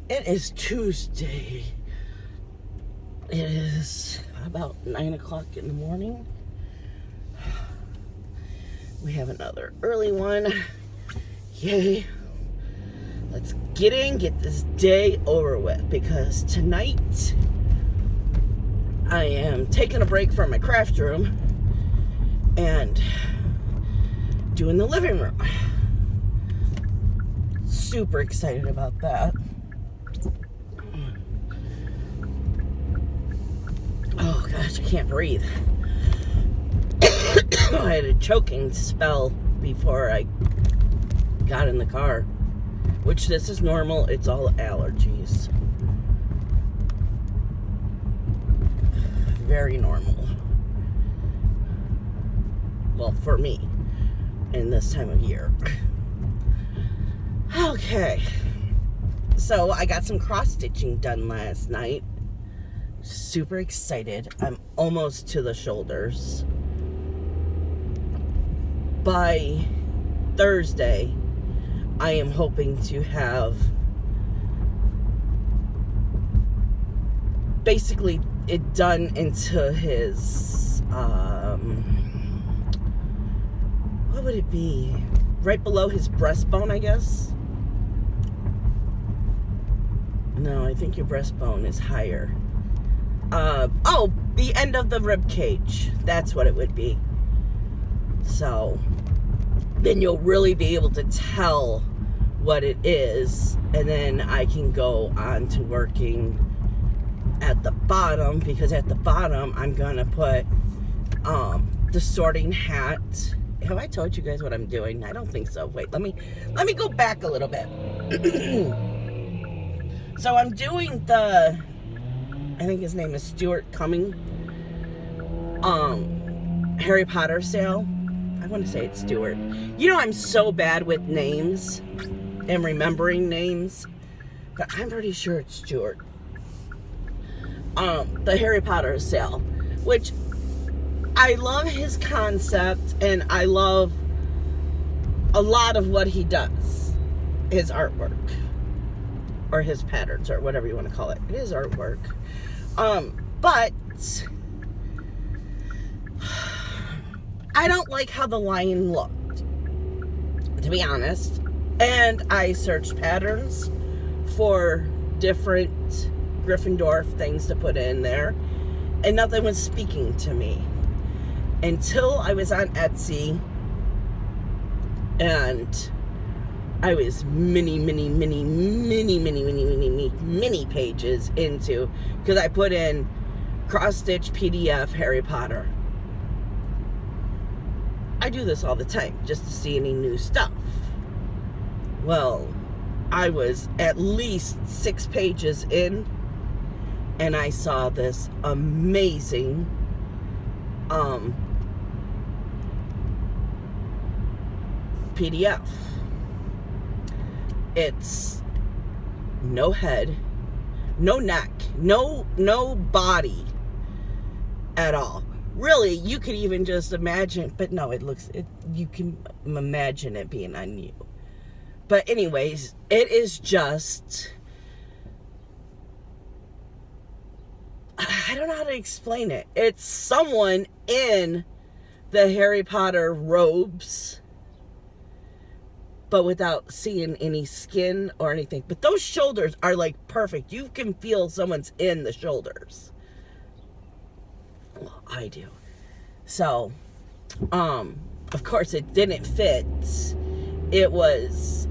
It is Tuesday. It is about 9 o'clock in the morning. We have another early one. Yay. let's get this day over with, because tonight I am taking a break from my craft room and doing the living room. Super excited about that. Oh gosh, I can't breathe. I had a choking spell before I got in the car, which this is normal. It's all allergies. Very normal. Well, for me, in this time of year. Okay. So I got some cross-stitching done last night. Super excited. I'm almost to the shoulders. By Thursday, I am hoping to have basically it done into his, what would it be? Right below his breastbone, I guess? No, I think your breastbone is higher. Oh, the end of the rib cage. That's what it would be. So then you'll really be able to tell what it is, and then I can go on to working at the bottom, because at the bottom I'm gonna put the sorting hat. Have I told you guys what I'm doing? I don't think so. Wait, let me go back a little bit. So I'm doing the, I think his name is Stuart Cumming, Harry Potter sale. I want to say it's Stuart. You know, I'm so bad with names and remembering names, but I'm pretty sure it's Stuart. The Harry Potter sale, which I love his concept, and I love a lot of what he does, his artwork, or his patterns, or whatever you want to call it. It is artwork. But I don't like how the lion looked, to be honest. And I searched patterns for different Gryffindor things to put in there, and nothing was speaking to me until I was on Etsy, and I was many pages into, because I put in cross-stitch PDF Harry Potter. I do this all the time just to see any new stuff. Well, I was at least 6 pages in, and I saw this amazing PDF. It's no head, no neck, no body at all. Really, you could even just imagine, but no, you can imagine it being on you. But anyways, it is just, I don't know how to explain it. It's someone in the Harry Potter robes, but without seeing any skin or anything. But those shoulders are like perfect. You can feel someone's in the shoulders. Well, I do. So, of course it didn't fit. It was,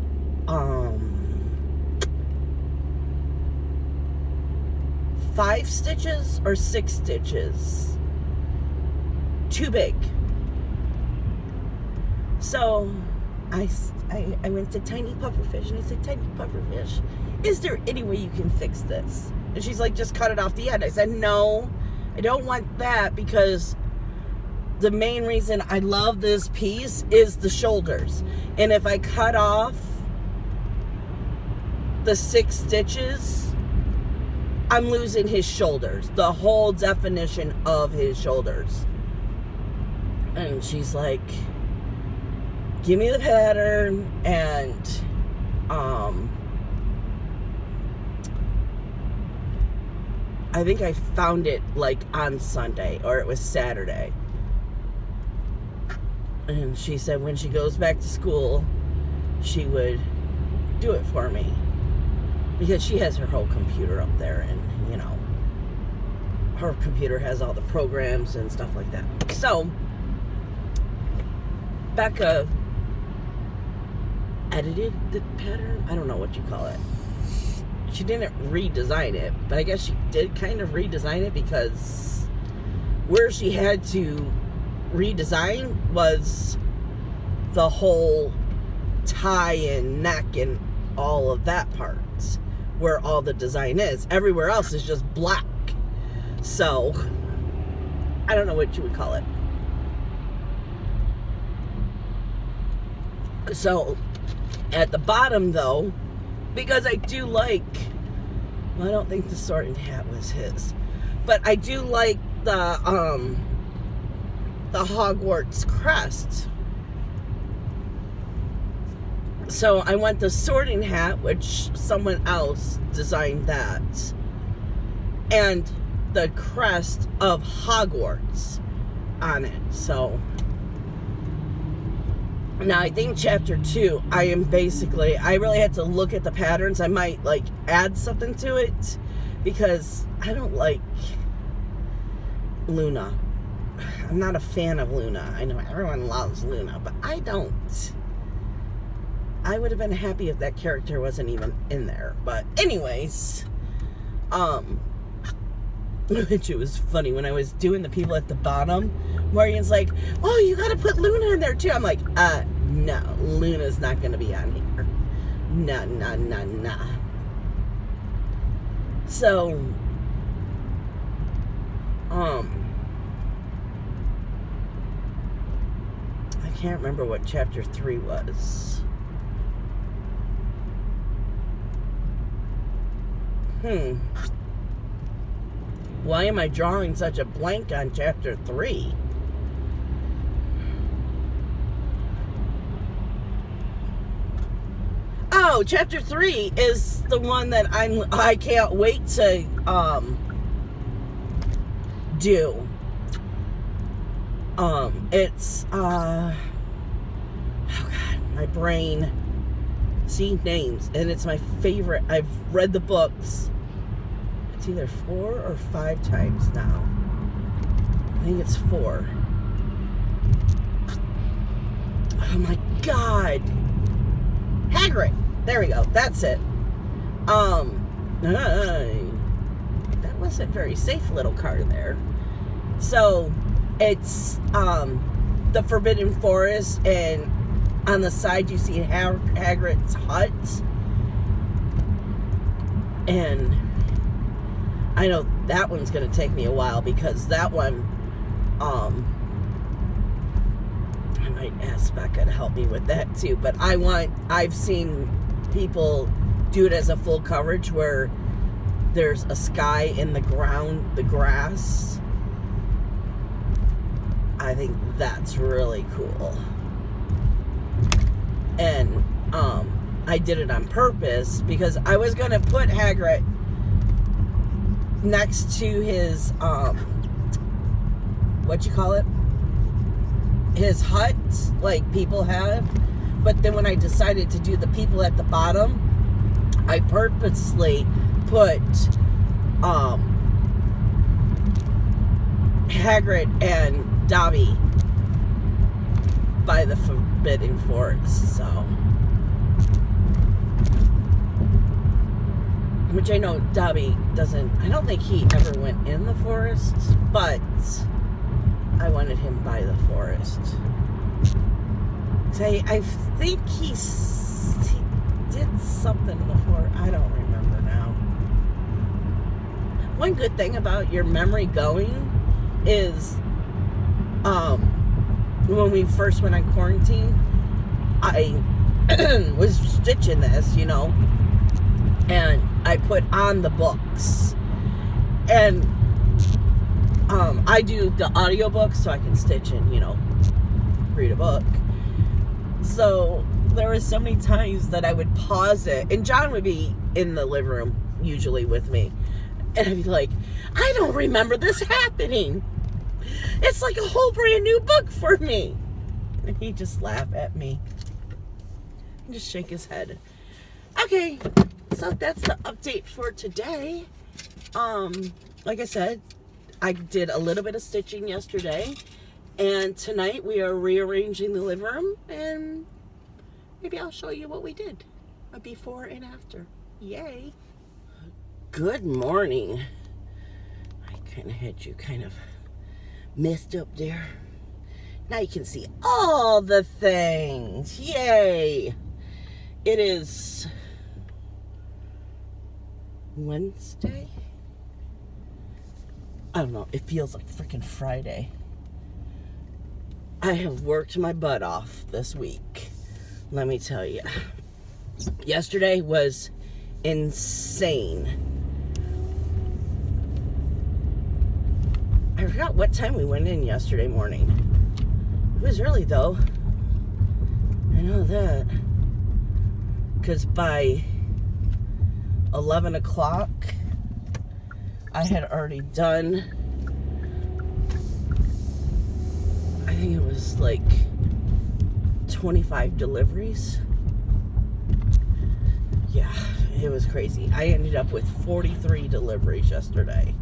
5 stitches or 6 stitches. Too big. So, I went to Tiny Pufferfish, and I said, Tiny Pufferfish, is there any way you can fix this? And she's like, just cut it off the end. I said, no, I don't want that, because the main reason I love this piece is the shoulders. And if I cut off the 6 stitches, I'm losing his shoulders, the whole definition of his shoulders. And she's like, give me the pattern, and I think I found it like on Sunday, or it was Saturday. And she said when she goes back to school, she would do it for me. Because she has her whole computer up there, and, you know, her computer has all the programs and stuff like that. So, Becca edited the pattern. I don't know what you call it. She didn't redesign it, but I guess she did kind of redesign it, because where she had to redesign was the whole tie and neck and all of that parts, where all the design is. Everywhere else is just black. So, I don't know what you would call it. So, at the bottom though, because I do like, well, I don't think the sorting hat was his, but I do like the Hogwarts crest. So I want the sorting hat, which someone else designed that, and the crest of Hogwarts on it. So now I think chapter 2, I really had to look at the patterns. I might like add something to it, because I don't like Luna. I'm not a fan of Luna. I know everyone loves Luna, but I don't. I would have been happy if that character wasn't even in there. But anyways, which it was funny when I was doing the people at the bottom, Morgan's like, oh, you gotta put Luna in there too. I'm like, no, Luna's not gonna be on here. Nah. So, I can't remember what chapter 3 was. Why am I drawing such a blank on chapter 3? Oh, chapter 3 is the one that I can't wait to do. It's oh god, my brain. See, names, and it's my favorite. I've read the books. It's either 4 or 5 times now. I think it's 4. Oh my god. Hagrid. There we go. That's it. That wasn't very safe, little car there. So, it's the Forbidden Forest, and on the side you see Hagrid's hut. And I know that one's going to take me a while, because that one, I might ask Becca to help me with that too. But I've seen people do it as a full coverage, where there's a sky in the ground, the grass. I think that's really cool. And, I did it on purpose, because I was going to put Hagrid next to his, his hut, like people have. But then when I decided to do the people at the bottom, I purposely put, Hagrid and Dobby by the Forbidden Forest, so. Which I know Dobby doesn't, I don't think he ever went in the forest, but I wanted him by the forest. I think he did something before, I don't remember now. One good thing about your memory going is, when we first went on quarantine, I was stitching this, you know, and I put on the books, and I do the audiobooks so I can stitch and, you know, read a book. So there were so many times that I would pause it, and John would be in the living room usually with me, and I'd be like, I don't remember this happening. It's like a whole brand new book for me. And he'd just laugh at me and just shake his head. Okay, so that's the update for today. Like I said, I did a little bit of stitching yesterday, and tonight we are rearranging the living room, and maybe I'll show you what we did, a before and after. Yay! Good morning. I kind of had you kind of messed up there. Now you can see all the things. Yay! It is Wednesday? I don't know. It feels like freaking Friday. I have worked my butt off this week. Let me tell you. Yesterday was insane. I forgot what time we went in yesterday morning. It was early though. I know that. Because by 11 o'clock, I had already done, I think it was like 25 deliveries. Yeah, it was crazy. I ended up with 43 deliveries yesterday.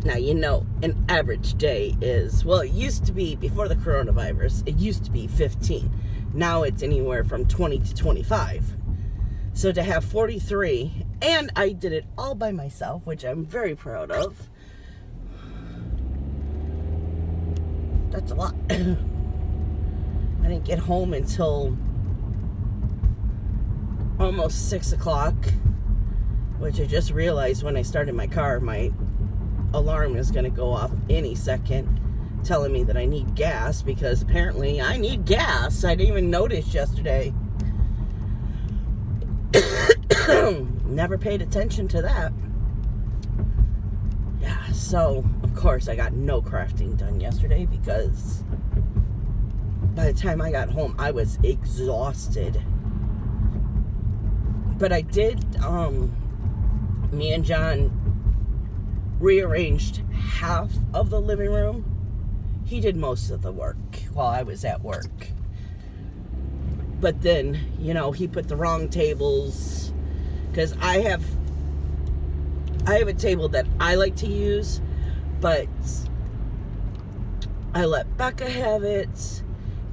Now, you know, an average day is, well, it used to be, before the coronavirus, it used to be 15. Now it's anywhere from 20 to 25. So to have 43, and I did it all by myself, which I'm very proud of. That's a lot. I didn't get home until almost 6 o'clock, which I just realized when I started my car, my alarm is going to go off any second, telling me that I need gas, because apparently I need gas. I didn't even notice yesterday. Never paid attention to that. Yeah, so of course I got no crafting done yesterday, because by the time I got home I was exhausted. But I did, me and John rearranged half of the living room. He did most of the work while I was at work. But then, you know, he put the wrong tables, because I have a table that I like to use, but I let Becca have it.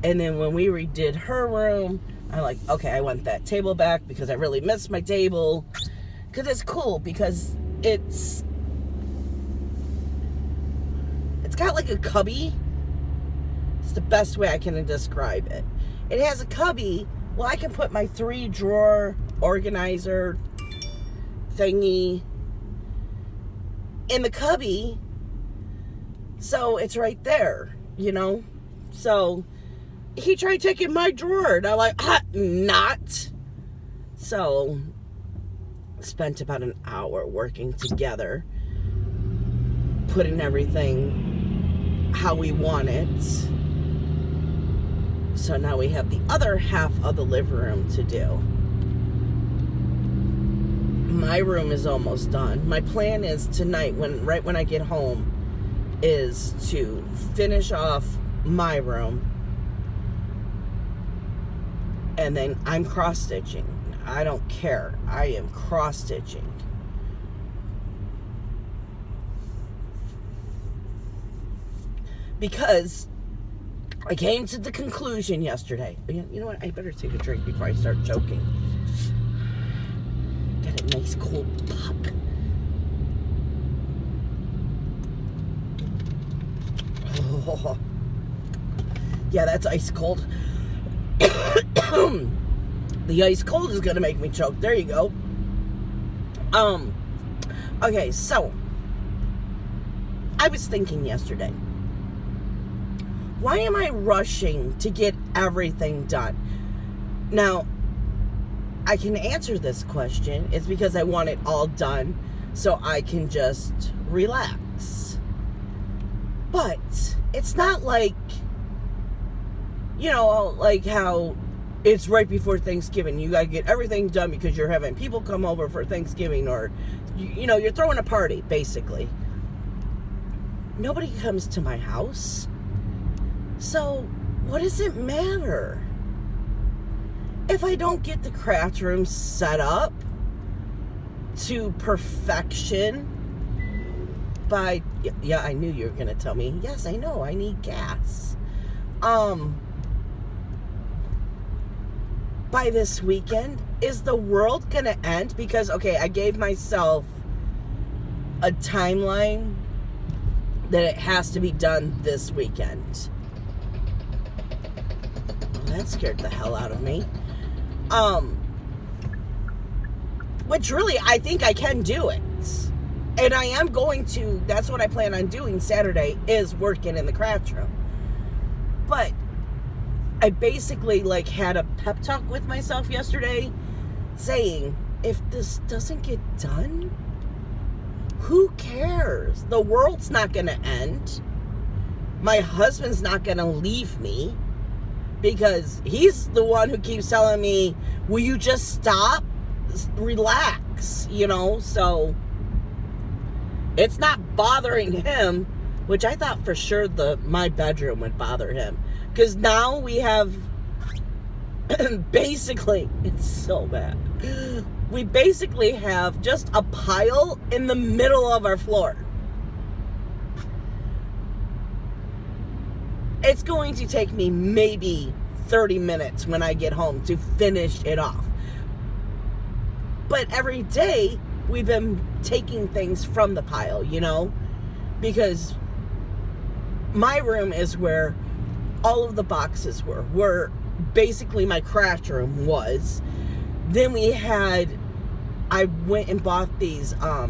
And then when we redid her room, I'm like, okay, I want that table back, because I really miss my table. Because it's cool, because it's got like a cubby. It's the best way I can describe it. It has a cubby. Well, I can put my 3-drawer organizer thingy in the cubby. So it's right there, you know? So he tried taking my drawer, and I'm like, not. So spent about an hour working together, putting everything how we want it. So now we have the other half of the living room to do. My room is almost done. My plan is tonight, right when I get home, is to finish off my room, and then I'm cross-stitching. I don't care. I am cross-stitching. Because I came to the conclusion yesterday. You know what? I better take a drink before I start choking. Got a nice cold pop. Oh. Yeah, that's ice cold. The ice cold is gonna make me choke. There you go. Okay, so I was thinking yesterday, why am I rushing to get everything done? Now, I can answer this question. It's because I want it all done so I can just relax. But it's not like, you know, like how it's right before Thanksgiving. You got to get everything done because you're having people come over for Thanksgiving, or, you know, you're throwing a party, basically. Nobody comes to my house. So what does it matter? If I don't get the craft room set up to perfection by, yeah, I knew you were going to tell me, yes, I know, I need gas. By this weekend, is the world going to end? Because, okay, I gave myself a timeline that it has to be done this weekend. Well, that scared the hell out of me. Which really, I think I can do it. And I am going to, that's what I plan on doing Saturday, is working in the craft room. But I basically like had a pep talk with myself yesterday saying, if this doesn't get done, who cares? The world's not going to end. My husband's not going to leave me because he's the one who keeps telling me, will you just stop? Relax, you know? So it's not bothering him, which I thought for sure my bedroom would bother him. Because now we have basically, it's so bad. We basically have just a pile in the middle of our floor. It's going to take me maybe 30 minutes when I get home to finish it off. But every day we've been taking things from the pile, you know, because my room is where all of the boxes were basically my craft room was. Then I went and bought these, I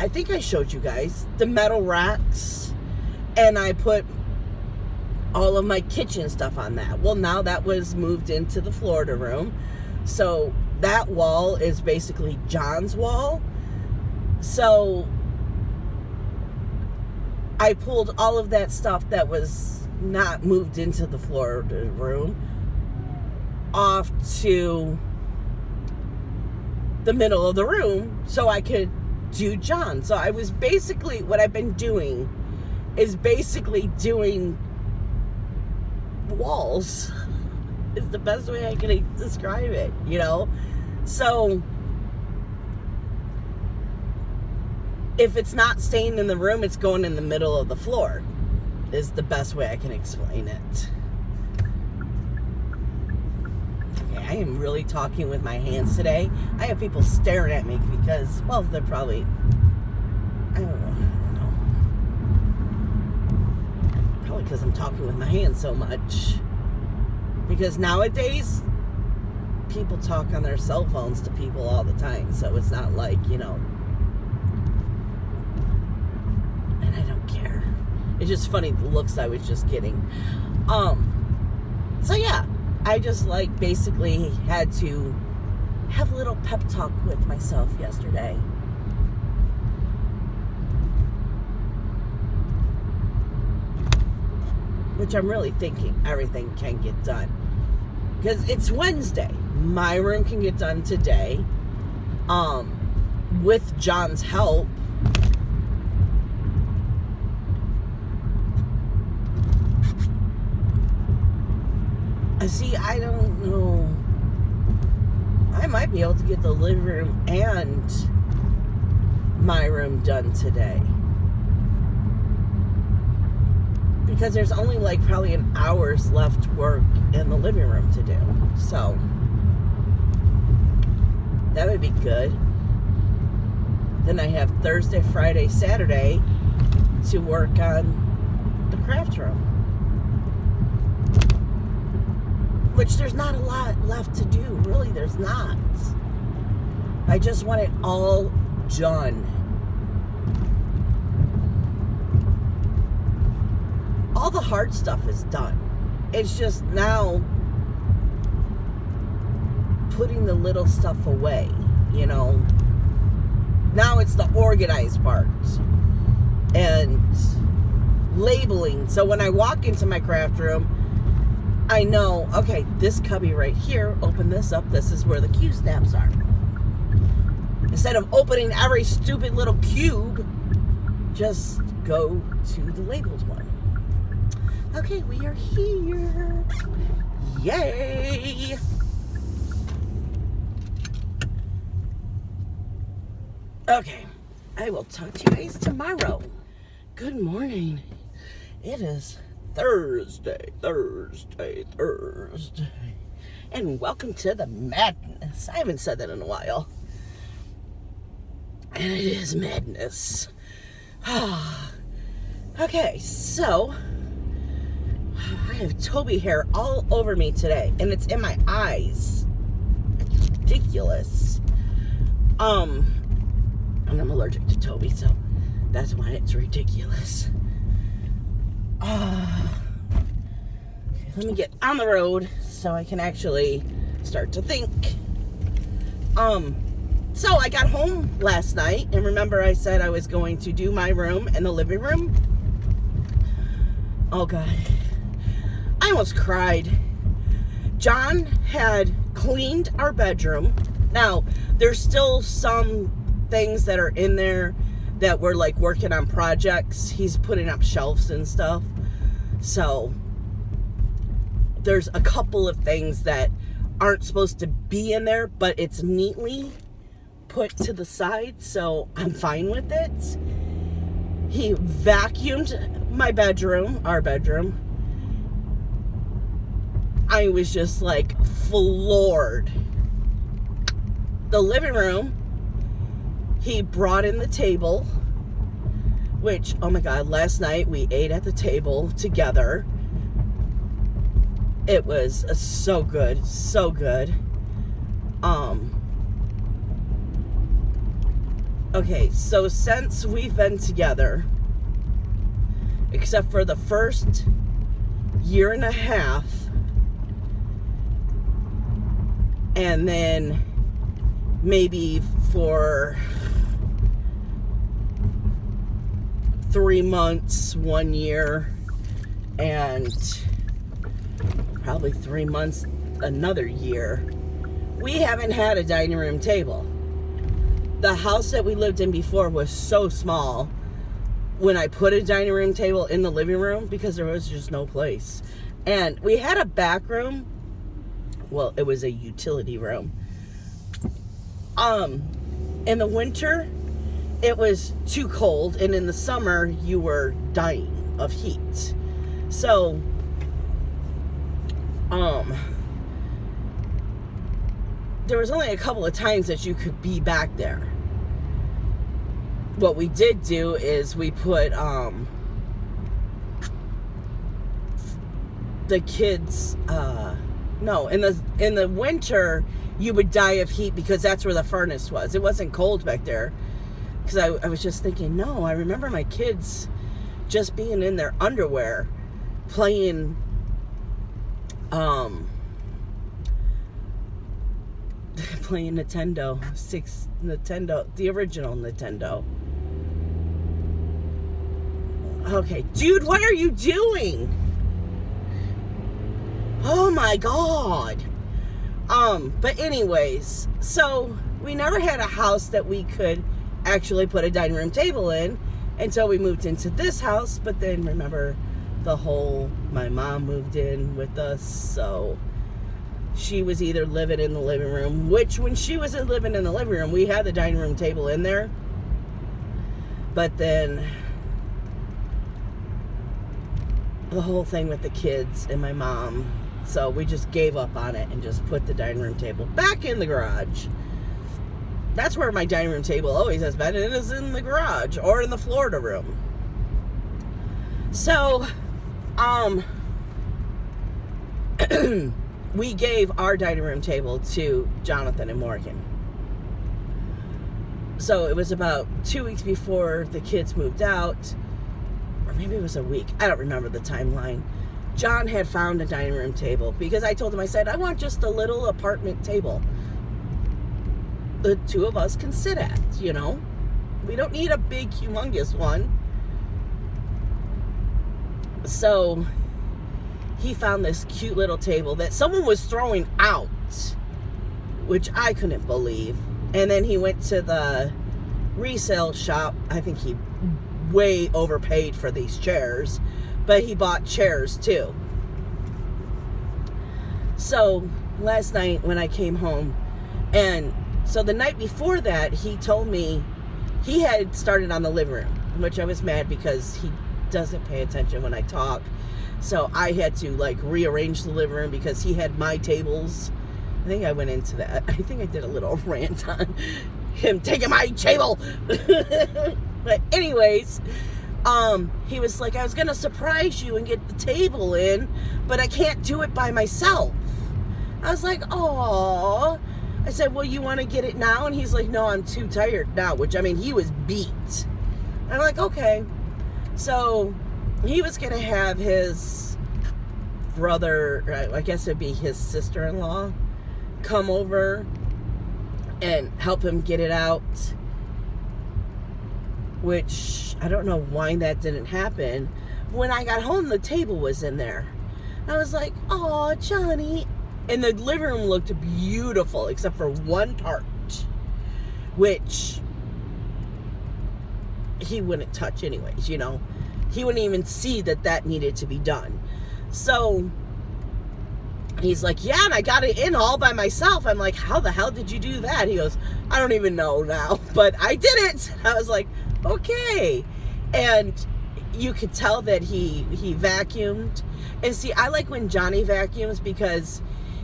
think I showed you guys, the metal racks, and I put all of my kitchen stuff on that. Well, now that was moved into the Florida room. So that wall is basically John's wall. So I pulled all of that stuff that was not moved into the Florida room off to the middle of the room so I could do John. So I was basically, what I've been doing is basically doing walls is the best way I can describe it, you know? So if it's not staying in the room, it's going in the middle of the floor is the best way I can explain it. Okay, I am really talking with my hands today. I have people staring at me because, well, they're probably, I don't know. Probably because I'm talking with my hands so much. Because nowadays, people talk on their cell phones to people all the time. So it's not like, you know. And I don't care. It's just funny the looks I was just getting. So yeah, I just like basically had to have a little pep talk with myself yesterday. Which I'm really thinking everything can get done. Because it's Wednesday. My room can get done today. With John's help. See, I don't know. I might be able to get the living room and my room done today. Because there's only like probably an hour's left work in the living room to do. So that would be good. Then I have Thursday, Friday, Saturday to work on the craft room. Which there's not a lot left to do. Really, there's not. I just want it all done. All the hard stuff is done. It's just now putting the little stuff away, you know. Now it's the organized part. And labeling. So when I walk into my craft room, I know, okay, this cubby right here, open this up, this is where the Q snaps are. Instead of opening every stupid little cube, just go to the labeled one. Okay, we are here. Yay! Okay, I will talk to you guys tomorrow. Good morning. It is Thursday. And welcome to the madness. I haven't said that in a while. And it is madness. Okay, so I have Toby hair all over me today, and it's in my eyes. It's ridiculous. And I'm allergic to Toby, so that's why it's ridiculous. Let me get on the road so I can actually start to think. So I got home last night, and remember I said I was going to do my room and the living room? Oh God, I almost cried. John had cleaned our bedroom. Now, there's still some things that are in there that we're like working on projects. He's putting up shelves and stuff. So there's a couple of things that aren't supposed to be in there, but it's neatly put to the side, so I'm fine with it. He vacuumed my bedroom, our bedroom. I was just like floored. The living room, he brought in the table, which, oh my God, last night we ate at the table together. It was so good, so good. Okay, so since we've been together, except for the first year and a half, and then maybe for 3 months, 1 year, and probably 3 months, another year, we haven't had a dining room table. The house that we lived in before was so small when I put a dining room table in the living room because there was just no place. And we had a back room. Well, it was a utility room. In the winter, it was too cold, and in the summer, you were dying of heat. So, there was only a couple of times that you could be back there. What we did do is we put the kids in the winter you would die of heat because that's where the furnace was. It wasn't cold back there. Because I was just thinking, no, I remember my kids just being in their underwear playing playing Nintendo, the original Nintendo. Okay, dude, what are you doing? Oh my God. But anyways, so we never had a house that we could actually put a dining room table in until we moved into this house. But then remember my mom moved in with us, so she was either living in the living room, which when she was living in the living room, we had the dining room table in there. But then the whole thing with the kids and my mom, so we just gave up on it and just put the dining room table back in the garage. That's where my dining room table always has been, and it is in the garage or in the Florida room. So, we gave our dining room table to Jonathan and Morgan. So it was about 2 weeks before the kids moved out, or maybe it was a week. I don't remember the timeline. John had found a dining room table because I told him, I said, I want just a little apartment table the two of us can sit at, you know. We don't need a big, humongous one. So he found this cute little table that someone was throwing out, which I couldn't believe. And then he went to the resale shop. I think he way overpaid for these chairs, but he bought chairs too. So last night when I came home, and so the night before that, he told me he had started on the living room, which I was mad because he doesn't pay attention when I talk. So I had to like rearrange the living room because he had my tables. I think I went into that. I think I did a little rant on him taking my table. But anyways, he was like, I was going to surprise you and get the table in, but I can't do it by myself. I was like, oh. I said, well, you want to get it now? And he's like, no, I'm too tired now, which, I mean, he was beat. I'm like, okay. So he was going to have his brother, I guess it'd be his sister-in-law, come over and help him get it out, which I don't know why that didn't happen. When I got home, the table was in there. I was like, oh, Johnny. And the living room looked beautiful, except for one part, which he wouldn't touch anyways, you know. He wouldn't even see that needed to be done. So he's like, yeah, and I got it in all by myself. I'm like, how the hell did you do that? He goes, I don't even know now, but I did it. I was like, okay. And you could tell that he vacuumed. And see, I like when Johnny vacuums because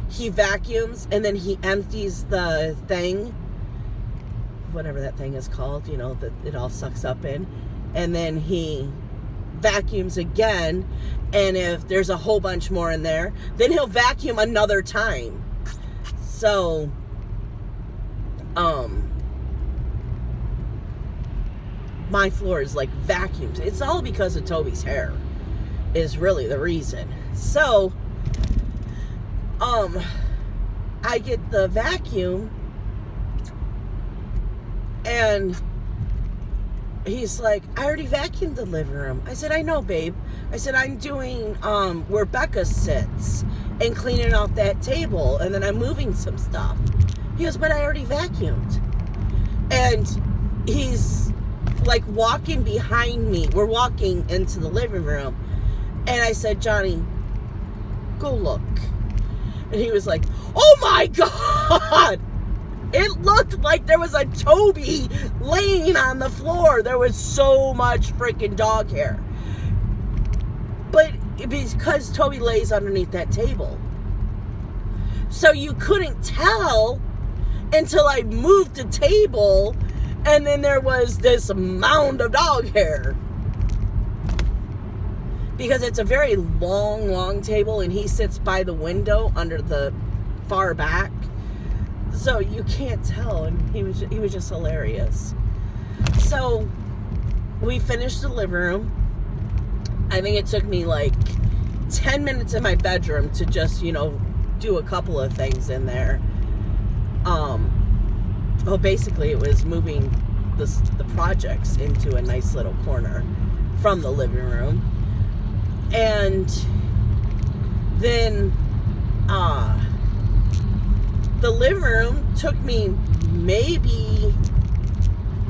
he vacuums and then he empties the thing, whatever that thing is called, you know, that it all sucks up in. And then he vacuums again. And if there's a whole bunch more in there, then he'll vacuum another time. So, my floor is like vacuumed. It's all because of Toby's hair is really the reason. So, I get the vacuum and he's like, I already vacuumed the living room. I said, I know, babe. I said, I'm doing, where Becca sits and cleaning out that table. And then I'm moving some stuff. He goes, but I already vacuumed. And he's like walking behind me. We're walking into the living room. And I said, Johnny, go look. And he was like, oh my God. It looked like there was a Toby laying on the floor. There was so much freaking dog hair. But because Toby lays underneath that table. So you couldn't tell until I moved the table and then there was this mound of dog hair. Because it's a very long table and he sits by the window under the far back. So you can't tell, and he was just hilarious. So we finished the living room. I think it took me like 10 minutes in my bedroom to just, you know, do a couple of things in there. Well, basically it was moving the projects into a nice little corner from the living room. And then the living room took me maybe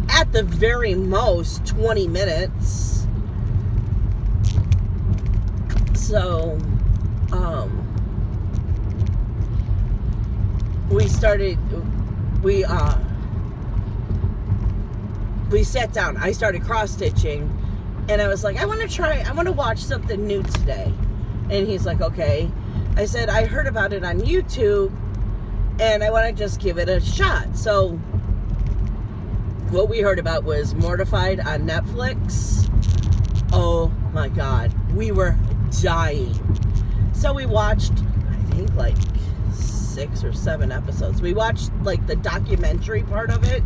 at the very most 20 minutes. So we sat down. I started cross-stitching and I was like, I want to watch something new today. And he's like, okay. I said, I heard about it on YouTube and I want to just give it a shot. So what we heard about was Mortified on Netflix. Oh my God. We were dying. So we watched, I think like 6 or 7 episodes. We watched like the documentary part of it.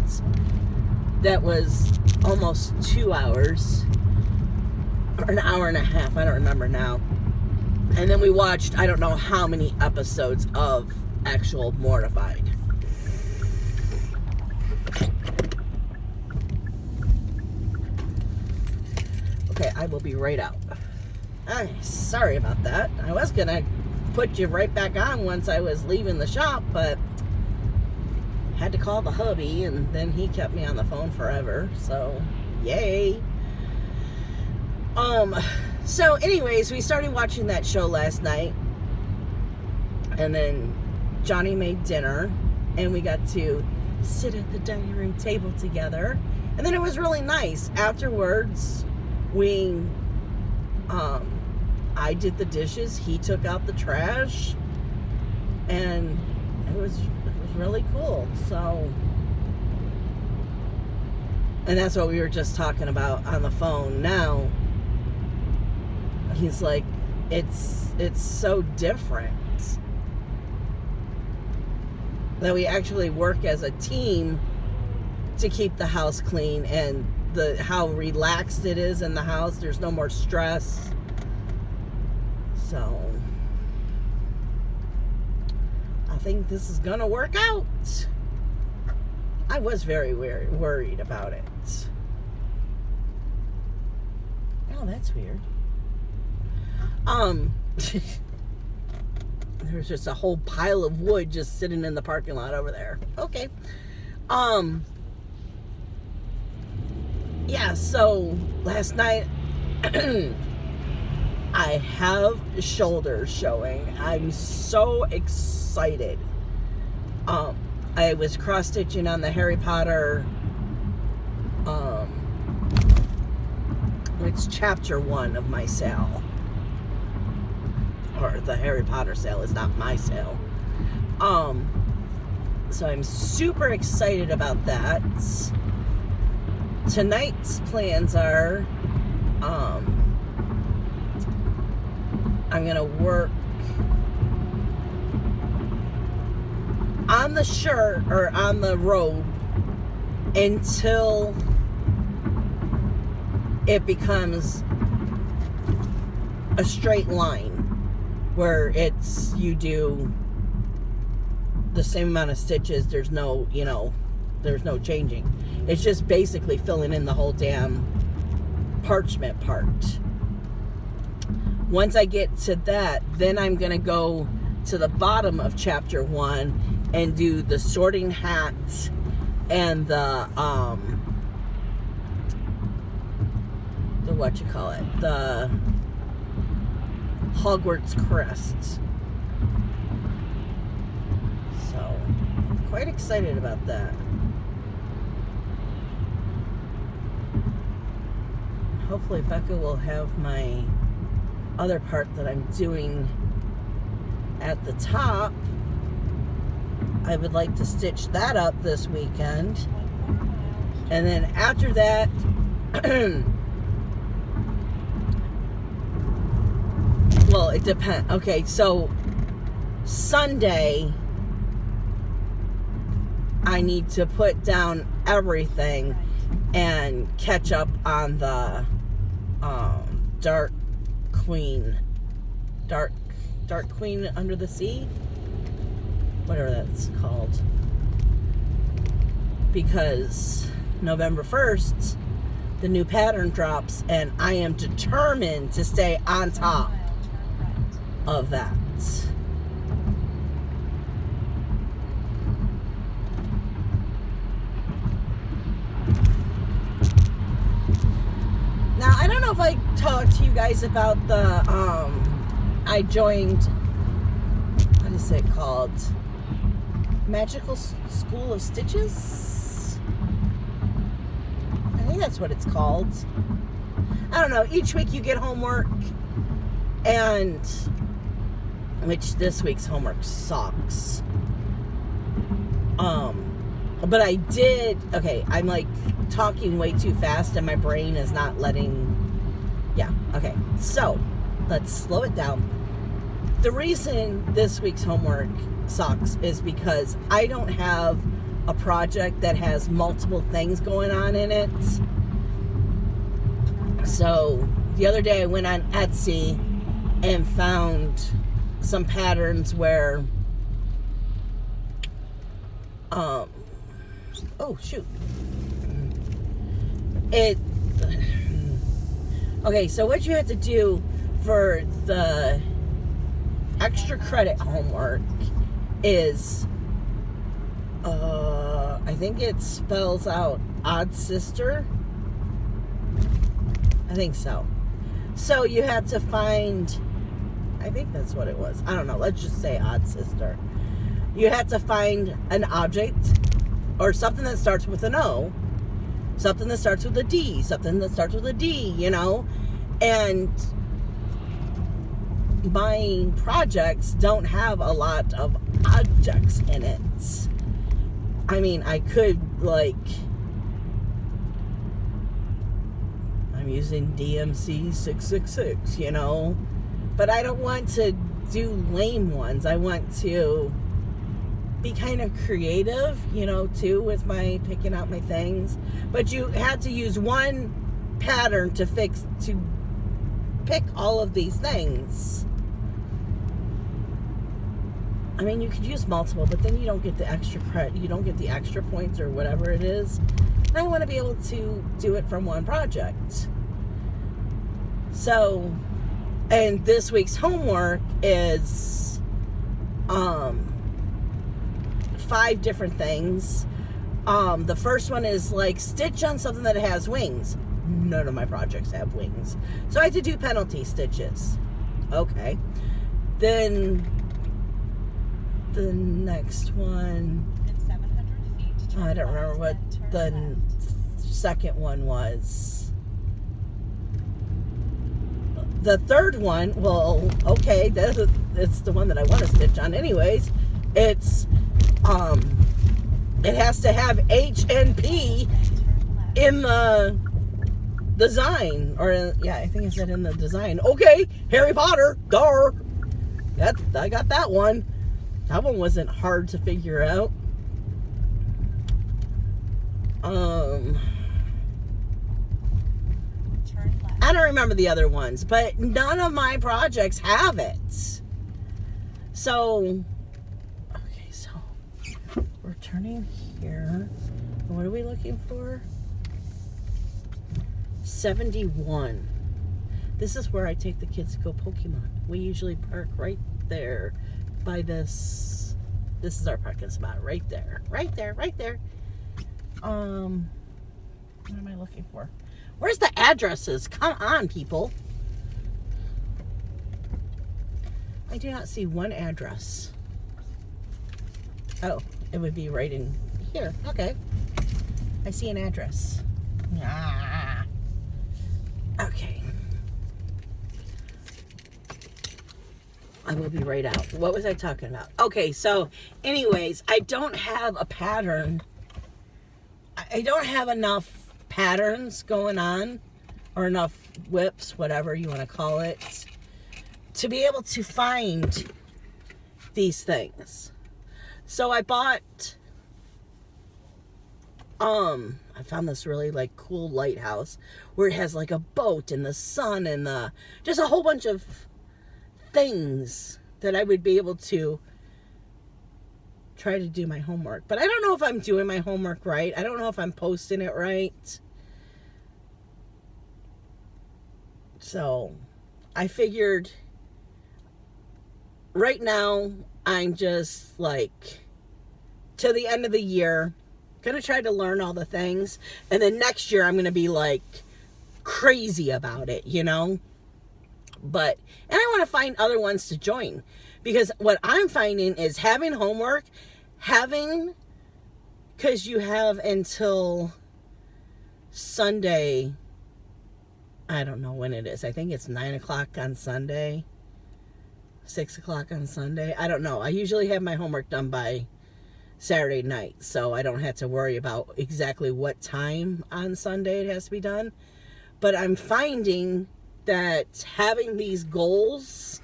That was almost 2 hours. Or an hour and a half. I don't remember now. And then we watched, I don't know how many episodes of actual Mortified. Okay, I will be right out. Sorry about that. I was going to put you right back on once I was leaving the shop, but had to call the hubby, and then he kept me on the phone forever. So, yay. So anyways, we started watching that show last night, and then Johnny made dinner, and we got to sit at the dining room table together, and then it was really nice. Afterwards, I did the dishes, he took out the trash, and it was really cool. So, and that's what we were just talking about on the phone. Now he's like, it's so different that we actually work as a team to keep the house clean, and how relaxed it is in the house. There's no more stress. So I think this is gonna work out. I was very worried about it. Oh, that's weird. There's just a whole pile of wood just sitting in the parking lot over there. Okay. Yeah, so last night I have shoulders showing. I'm so excited. I was cross-stitching on the Harry Potter, it's chapter 1 of my sale. Or the Harry Potter sale is not my sale. So I'm super excited about that. Tonight's plans are, I'm gonna work on the shirt or on the robe until it becomes a straight line, where you do the same amount of stitches. There's no, there's no changing. It's just basically filling in the whole damn parchment part. Once I get to that, then I'm going to go to the bottom of chapter 1 and do the sorting hat and the the Hogwarts crest. So, I'm quite excited about that. Hopefully Becca will have my other part that I'm doing at the top. I would like to stitch that up this weekend. And then after that, well, it depends. Okay, so Sunday, I need to put down everything and catch up on the Dark Queen Under the Sea, whatever that's called, because November 1st the new pattern drops, and I am determined to stay on top of that. Now, I don't know if I talked to you guys about the, I joined, what is it called? Magical School of Stitches? I think that's what it's called. I don't know. Each week you get homework, and, which this week's homework sucks. But I did, okay, I'm like talking way too fast and my brain is not letting, yeah, okay. So, let's slow it down. The reason this week's homework sucks is because I don't have a project that has multiple things going on in it. So, the other day I went on Etsy and found some patterns where, oh shoot. Okay, so what you have to do for the extra credit homework is, I think it spells out odd sister. I think so. So you had to find, I think that's what it was. I don't know. Let's just say odd sister. You had to find an object or something that starts with an O, something that starts with a D, something that starts with a D, you know? And my projects don't have a lot of objects in it. I mean, I could, like, I'm using DMC 666, you know? But I don't want to do lame ones. I want to be kind of creative, you know, too, with my picking out my things. But you had to use one pattern to pick all of these things. I mean, you could use multiple, but then you don't get the extra credit. You don't get the extra points or whatever it is. And I want to be able to do it from one project. So, and this week's homework is 5 different things. The first one is like stitch on something that has wings. None of my projects have wings. So I had to do penalty stitches. Okay. Then the next one, It's 700 feet. I don't remember what the second one was. The third one, well, okay, it's the one that I want to stitch on anyways. It's it has to have H and P in the design, or yeah, I think it said in the design. Okay, Harry Potter, gar. I got that one. That one wasn't hard to figure out. I don't remember the other ones, but none of my projects have it. So, okay, so we're turning here. What are we looking for? 71. This is where I take the kids to go Pokemon. We usually park right there by this. This is our parking spot right there. Right there, right there. What am I looking for? Where's the addresses? Come on, people. I do not see one address. Oh, it would be right in here. Okay. I see an address. Ah. Okay. I will be right out. What was I talking about? Okay, so anyways, I don't have a pattern. I don't have enough patterns going on, or enough whips, whatever you want to call it, to be able to find these things. So I bought, I found this really like cool lighthouse where it has like a boat and the sun and just a whole bunch of things that I would be able to try to do my homework. But I don't know if I'm doing my homework right. I don't know if I'm posting it right. So I figured right now I'm just like to the end of the year gonna try to learn all the things, and then next year I'm gonna be like crazy about it, you know. But and I want to find other ones to join, because what I'm finding is having homework, because you have until Sunday. I don't know when it is. I think it's 9 o'clock on Sunday, 6 o'clock on Sunday. I don't know. I usually have my homework done by Saturday night, so I don't have to worry about exactly what time on Sunday it has to be done. But I'm finding that having these goals,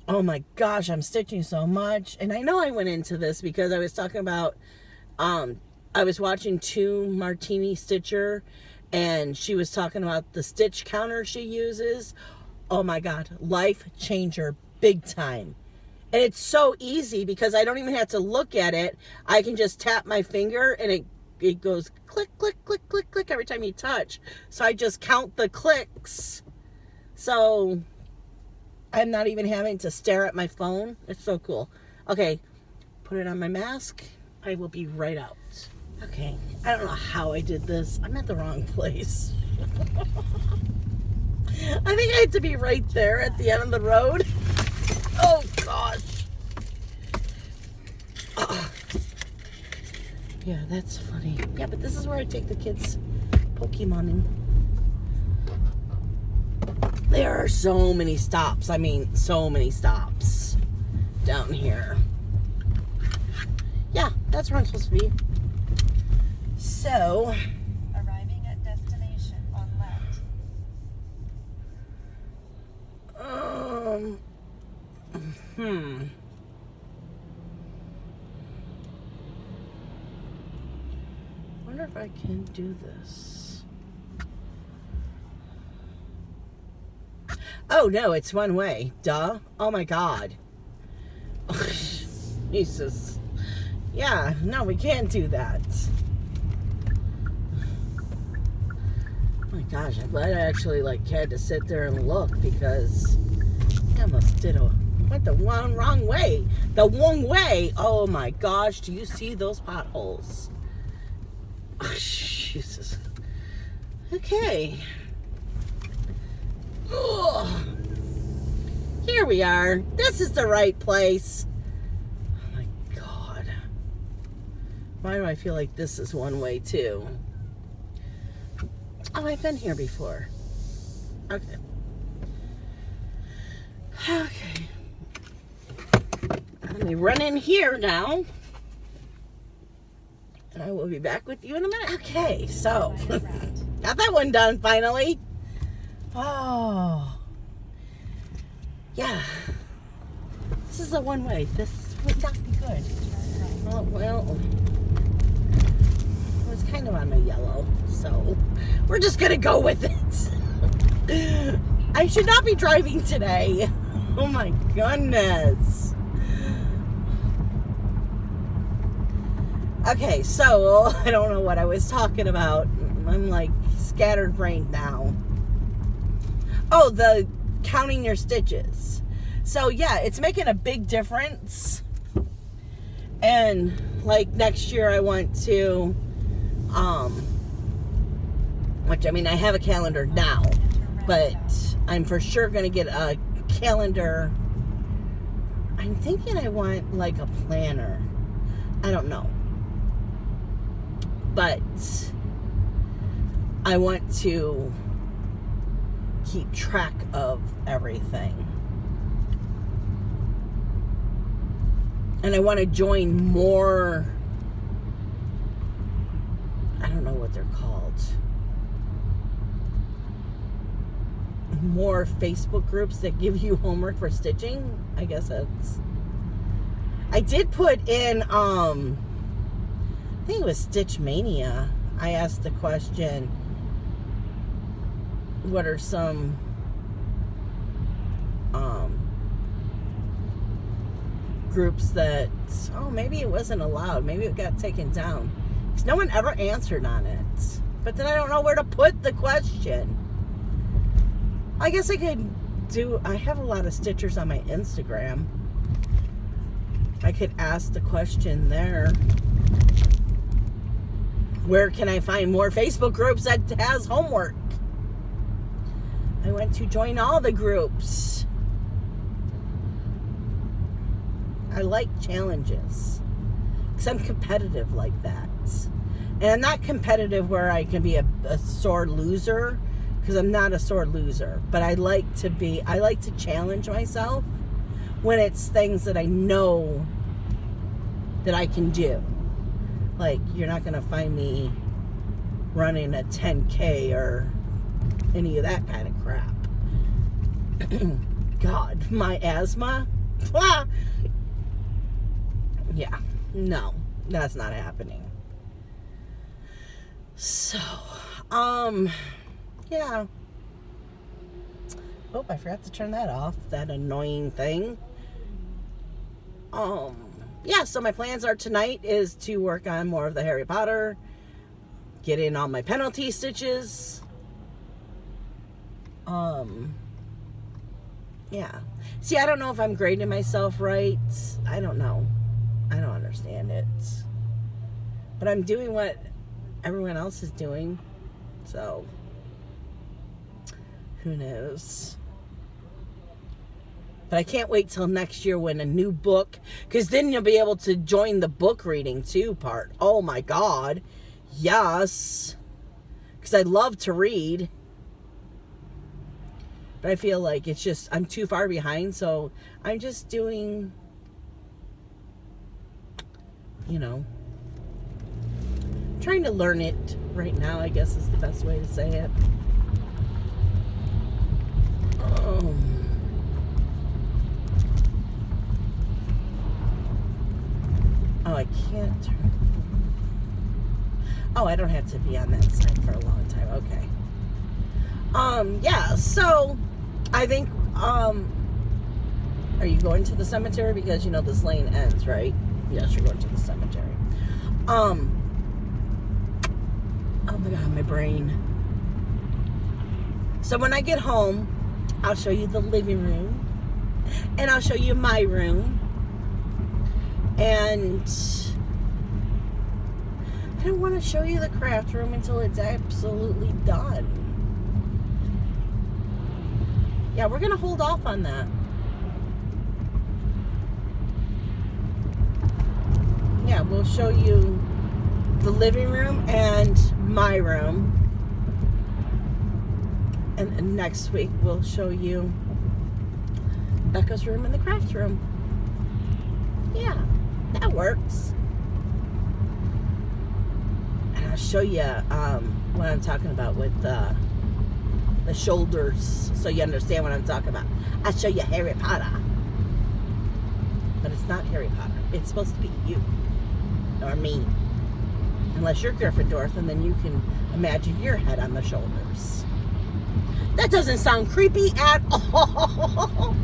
oh my gosh, I'm stitching so much. And I know I went into this because I was talking about, I was watching 2 Martini Stitcher, and she was talking about the stitch counter she uses. Oh my God, life changer, big time. And it's so easy because I don't even have to look at it. I can just tap my finger and it goes click, click, click, click, click every time you touch. So I just count the clicks. So I'm not even having to stare at my phone. It's so cool. Okay, put it on my mask. I will be right out. Okay, I don't know how I did this. I'm at the wrong place. I think I had to be right there at the end of the road. Oh, gosh. Yeah, that's funny. Yeah, but this is where I take the kids Pokemoning. There are so many stops. I mean, so many stops down here. Yeah, that's where I'm supposed to be. So, Arriving at destination on left. Wonder if I can do this. Oh no, it's one way. Duh. Oh my god. Jesus. Yeah, no, we can't do that. Oh my gosh, I'm glad I actually had to sit there and look, because I almost went the wrong way. The wrong way. Oh my gosh, do you see those potholes? Oh, Jesus. Okay. Oh, here we are. This is the right place. Oh my god. Why do I feel like this is one way too? Oh, I've been here before. Okay. Okay. Let me run in here now. And I will be back with you in a minute. Okay, so got that one done finally. Oh. Yeah. This is a one way. This would not be good. Oh, well. It was kind of on my yellow, so we're just going to go with it. I should not be driving today. Oh my goodness. Okay, so I don't know what I was talking about. I'm scattered brained now. Oh, the counting your stitches. So yeah, it's making a big difference. And next year I want to, which I mean, I have a calendar now, but I'm for sure going to get a calendar. I'm thinking I want a planner. I don't know. But I want to keep track of everything. And I want to join more, I don't know what they're called, more Facebook groups that give you homework for stitching. I guess that's, I did put in, I think it was Stitch Mania. I asked the question, what are some groups that, maybe it wasn't allowed, maybe it got taken down, because no one ever answered on it. But then I don't know where to put the question. I guess I have a lot of stitchers on my Instagram. I could ask the question there. Where can I find more Facebook groups that has homework? I went to join all the groups. I like challenges, because I'm competitive like that. And I'm not competitive where I can be a sore loser, because I'm not a sore loser. But I like to challenge myself when it's things that I know that I can do. You're not going to find me running a 10K or any of that kind of crap. God, my asthma. Yeah, no, that's not happening. So, yeah. Oh, I forgot to turn that off. That annoying thing. Yeah, so my plans are tonight is to work on more of the Harry Potter, get in all my penalty stitches. Yeah. See, I don't know if I'm grading myself right. I don't know. I don't understand it. But I'm doing what everyone else is doing. So, who knows? But I can't wait till next year when a new book, because then you'll be able to join the book reading too part. Oh my God. Yes. Because I love to read. But I feel like it's just, I'm too far behind. So I'm just doing, you know, trying to learn it right now, I guess is the best way to say it. Oh, I can't turn. Oh, I don't have to be on that side for a long time. Okay. Yeah, so I think, are you going to the cemetery? Because, you know, this lane ends, right? Yes, you're going to the cemetery. Oh my God, my brain. So when I get home, I'll show you the living room. And I'll show you my room. And I don't want to show you the craft room until it's absolutely done. Yeah, we're going to hold off on that. Yeah, we'll show you the living room and my room. And next week we'll show you Becca's room and the craft room. Yeah, that works. And I'll show you what I'm talking about with the shoulders, so you understand what I'm talking about. I'll show you Harry Potter. But it's not Harry Potter. It's supposed to be you. Or me. Unless you're Gryffindor, and then you can imagine your head on the shoulders. That doesn't sound creepy at all.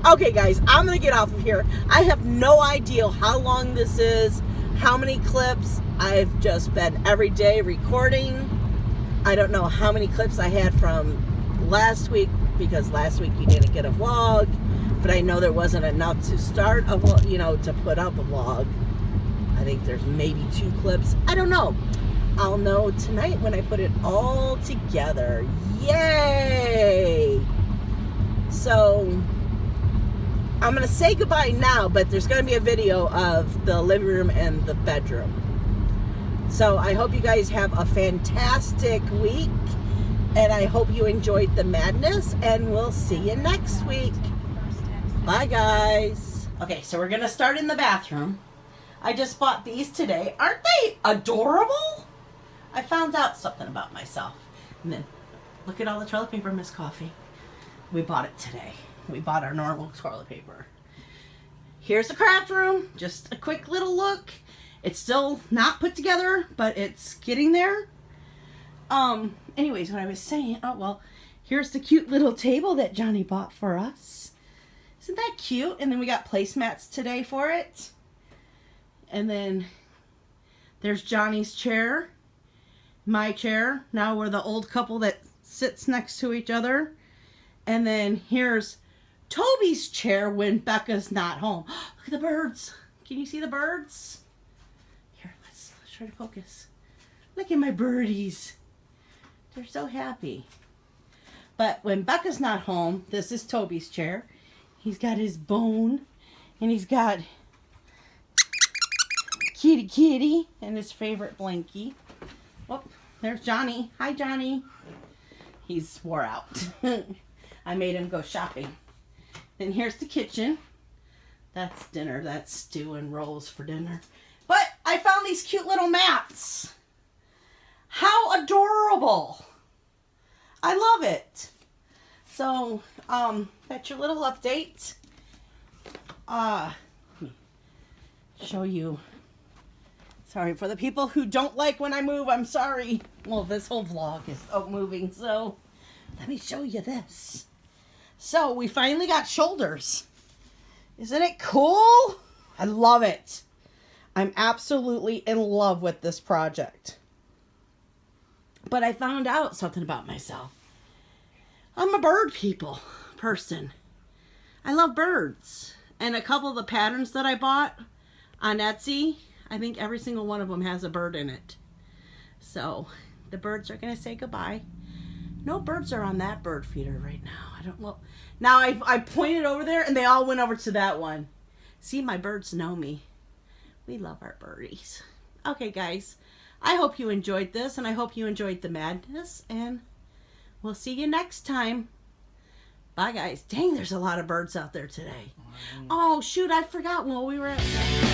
Okay, guys, I'm going to get off of here. I have no idea how long this is, how many clips. I've just been every day recording. I don't know how many clips I had from last week, because last week you didn't get a vlog, but I know there wasn't enough to start a vlog, you know, to put up a vlog. I think there's maybe 2 clips. I don't know. I'll know tonight when I put it all together. Yay! So I'm going to say goodbye now, but there's going to be a video of the living room and the bedroom. So I hope you guys have a fantastic week, and I hope you enjoyed the madness, and we'll see you next week. Bye, guys. Okay, so we're going to start in the bathroom. I just bought these today. Aren't they adorable? I found out something about myself. And then, look at all the toilet paper, Miss Coffee. We bought it today. We bought our normal toilet paper. Here's the craft room. Just a quick little look. It's still not put together, but it's getting there. Anyways, what I was saying, oh, well, here's the cute little table that Johnny bought for us. Isn't that cute? And then we got placemats today for it. And then there's Johnny's chair, my chair. Now we're the old couple that sits next to each other. And then here's Toby's chair when Becca's not home. Look at the birds. Can you see the birds? Here, let's try to focus. Look at my birdies. They're so happy. But when Becca's not home, this is Toby's chair. He's got his bone, and he's got kitty and his favorite blankie. Oh, there's Johnny. Hi, Johnny. He's wore out. I made him go shopping. Then here's the kitchen. That's dinner. That's stew and rolls for dinner. But I found these cute little mats. How adorable. I love it. So, that's your little update. Let me show you. Sorry, for the people who don't like when I move, I'm sorry. Well, this whole vlog is moving, so let me show you this. So, we finally got shoulders. Isn't it cool? I love it. I'm absolutely in love with this project. But I found out something about myself. I'm a bird person. I love birds. And a couple of the patterns that I bought on Etsy, I think every single one of them has a bird in it. So the birds are going to say goodbye. No birds are on that bird feeder right now. I don't know. Now I pointed over there and they all went over to that one. See, my birds know me. We love our birdies. Okay, guys. I hope you enjoyed this, and I hope you enjoyed the madness, and we'll see you next time. Bye, guys. Dang, there's a lot of birds out there today. Oh, shoot, I forgot while we were at...